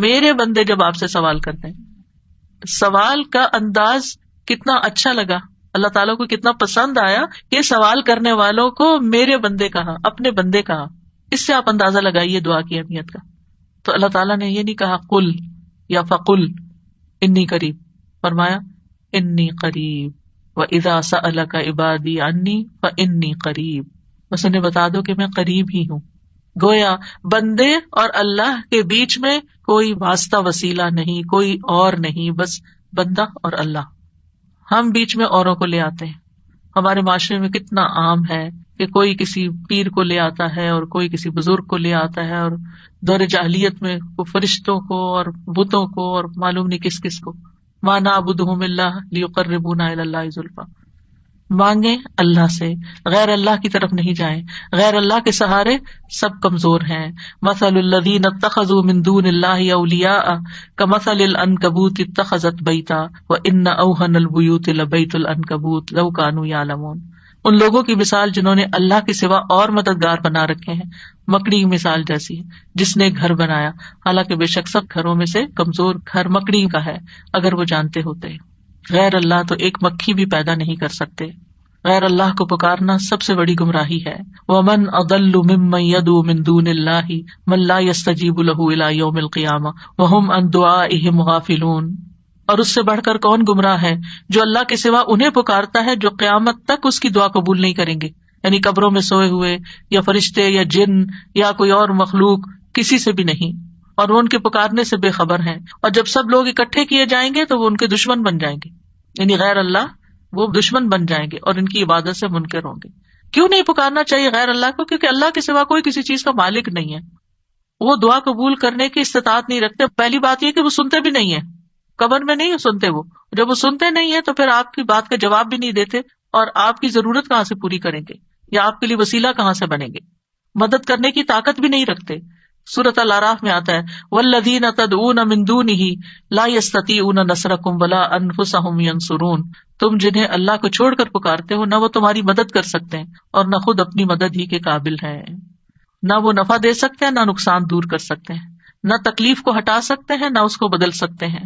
میرے بندے جب آپ سے سوال کرتے ہیں. سوال کا انداز کتنا اچھا لگا، اللہ تعالیٰ کو کتنا پسند آیا کہ سوال کرنے والوں کو میرے بندے کہا، اپنے بندے کہا. اس سے آپ اندازہ لگائیے دعا کی اہمیت کا. تو اللہ تعالیٰ نے یہ نہیں کہا قل یا فقل انی قریب، فرمایا انی قریب، وَإِذَا سَأَلَكَ عِبَادِي عَنِّي فَإِنِّي قَرِيب، بس انہیں بتا دو کہ میں قریب ہی ہوں. گویا بندے اور اللہ کے بیچ میں کوئی واسطہ وسیلہ نہیں، کوئی اور نہیں، بس بندہ اور اللہ. ہم بیچ میں اوروں کو لے آتے ہیں. ہمارے معاشرے میں کتنا عام ہے کہ کوئی کسی پیر کو لے آتا ہے اور کوئی کسی بزرگ کو لے آتا ہے، اور دور جاہلیت میں فرشتوں کو اور بتوں کو اور معلوم نہیں کس کس کو. ما نعبدہم الا لیقربونا الی اللہ زلفی، مانگیں اللہ سے، غیر اللہ کی طرف نہیں جائیں. غیر اللہ کے سہارے سب کمزور ہیں. مثل الذین اتخذوا من دون اللہ اولیاء کمثل العنکبوت اتخذت بیتا وان اوہن البیوت لبیت العنکبوت لو کانوا یعلمون. ان لوگوں کی مثال جنہوں نے اللہ کے سوا اور مددگار بنا رکھے ہیں مکڑی کی مثال جیسی ہے جس نے گھر بنایا، حالانکہ بے شک سب گھروں میں سے کمزور گھر مکڑی کا ہے اگر وہ جانتے ہوتے. غیر اللہ تو ایک مکھی بھی پیدا نہیں کر سکتے. غیر اللہ کو پکارنا سب سے بڑی گمراہی ہے. وَمَنْ أَضَلُّ مِمَّنْ يَدْعُو مِن دُونِ اللَّهِ مَن لَّا يَسْتَجِيبُ لَهُ إِلَىٰ يَوْمِ الْقِيَامَةِ وَهُمْ عَن دُعَائِهِمْ غَافِلُونَ. اور اس سے بڑھ کر کون گمراہ ہے جو اللہ کے سوا انہیں پکارتا ہے جو قیامت تک اس کی دعا قبول نہیں کریں گے، یعنی قبروں میں سوئے ہوئے یا فرشتے یا جن یا کوئی اور مخلوق، کسی سے بھی نہیں، اور وہ ان کے پکارنے سے بے خبر ہیں. اور جب سب لوگ اکٹھے کیے جائیں گے تو وہ ان کے دشمن بن جائیں گے، یعنی غیر اللہ وہ دشمن بن جائیں گے اور ان کی عبادت سے منکر ہوں گے. کیوں نہیں پکارنا چاہیے غیر اللہ کو؟ کیونکہ اللہ کے سوا کوئی کسی چیز کا مالک نہیں ہے. وہ دعا قبول کرنے کی استطاعت نہیں رکھتے. پہلی بات یہ کہ وہ سنتے بھی نہیں ہیں، قبر میں نہیں سنتے. وہ جب وہ سنتے نہیں ہیں تو پھر آپ کی بات کا جواب بھی نہیں دیتے، اور آپ کی ضرورت کہاں سے پوری کریں گے یا آپ کے لیے وسیلہ کہاں سے بنیں گے. مدد کرنے کی طاقت بھی نہیں رکھتے. سورۃ الاعراف میں آتا ہے والذین تدعون من دونہ لا یستطیعون نصرکم ولا انفسہم ینصرون. تم جنہیں اللہ کو چھوڑ کر پکارتے ہو نہ وہ تمہاری مدد کر سکتے ہیں اور نہ خود اپنی مدد ہی کے قابل ہیں. نہ وہ نفع دے سکتے ہیں نہ نقصان دور کر سکتے ہیں، نہ تکلیف کو ہٹا سکتے ہیں نہ اس کو بدل سکتے ہیں.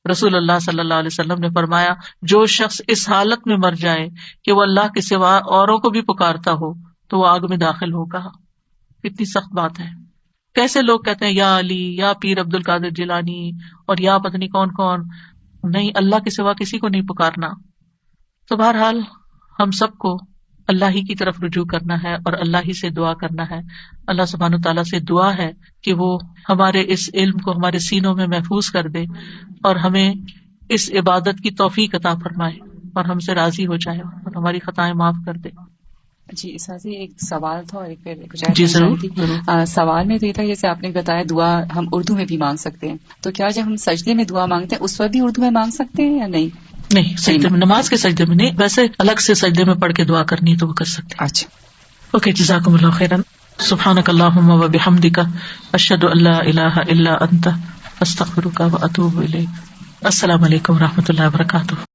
رسول اللہ صلی اللہ علیہ وسلم نے فرمایا جو شخص اس حالت میں مر جائے کہ وہ اللہ کے سوا اوروں کو بھی پکارتا ہو تو وہ آگ میں داخل ہوگا. کتنی سخت بات ہے. کیسے لوگ کہتے ہیں یا علی، یا پیر عبد القادر جیلانی، اور یا پتہ نہیں کون کون. نہیں، اللہ کے سوا کسی کو نہیں پکارنا. تو بہرحال ہم سب کو اللہ ہی کی طرف رجوع کرنا ہے اور اللہ ہی سے دعا کرنا ہے. اللہ سبحانہ تعالیٰ سے دعا ہے کہ وہ ہمارے اس علم کو ہمارے سینوں میں محفوظ کر دے اور ہمیں اس عبادت کی توفیق عطا فرمائے اور ہم سے راضی ہو جائے اور ہماری خطائیں معاف کر دے. جی اساسی ایک سوال تھا اور ایک پھر جی ضرور. سوال میں تو یہ تھا جیسے آپ نے بتایا دعا ہم اردو میں بھی مانگ سکتے ہیں، تو کیا جب ہم سجدے میں دعا مانگتے ہیں اس وقت بھی اردو میں مانگ سکتے ہیں یا نہیں؟ نہیں، سجدے میں، نماز کے سجدے میں نہیں، ویسے الگ سے سجدے میں پڑھ کے دعا کرنی تو وہ کر سکتے ہیں. اچھا اوکے، جزاکم اللہ خیرا. سبحانک اللہم و بحمدک اشہد ان لا الہ الا انت استغفرک و اتوب الیک. السلام علیکم و رحمۃ اللہ وبرکاتہ.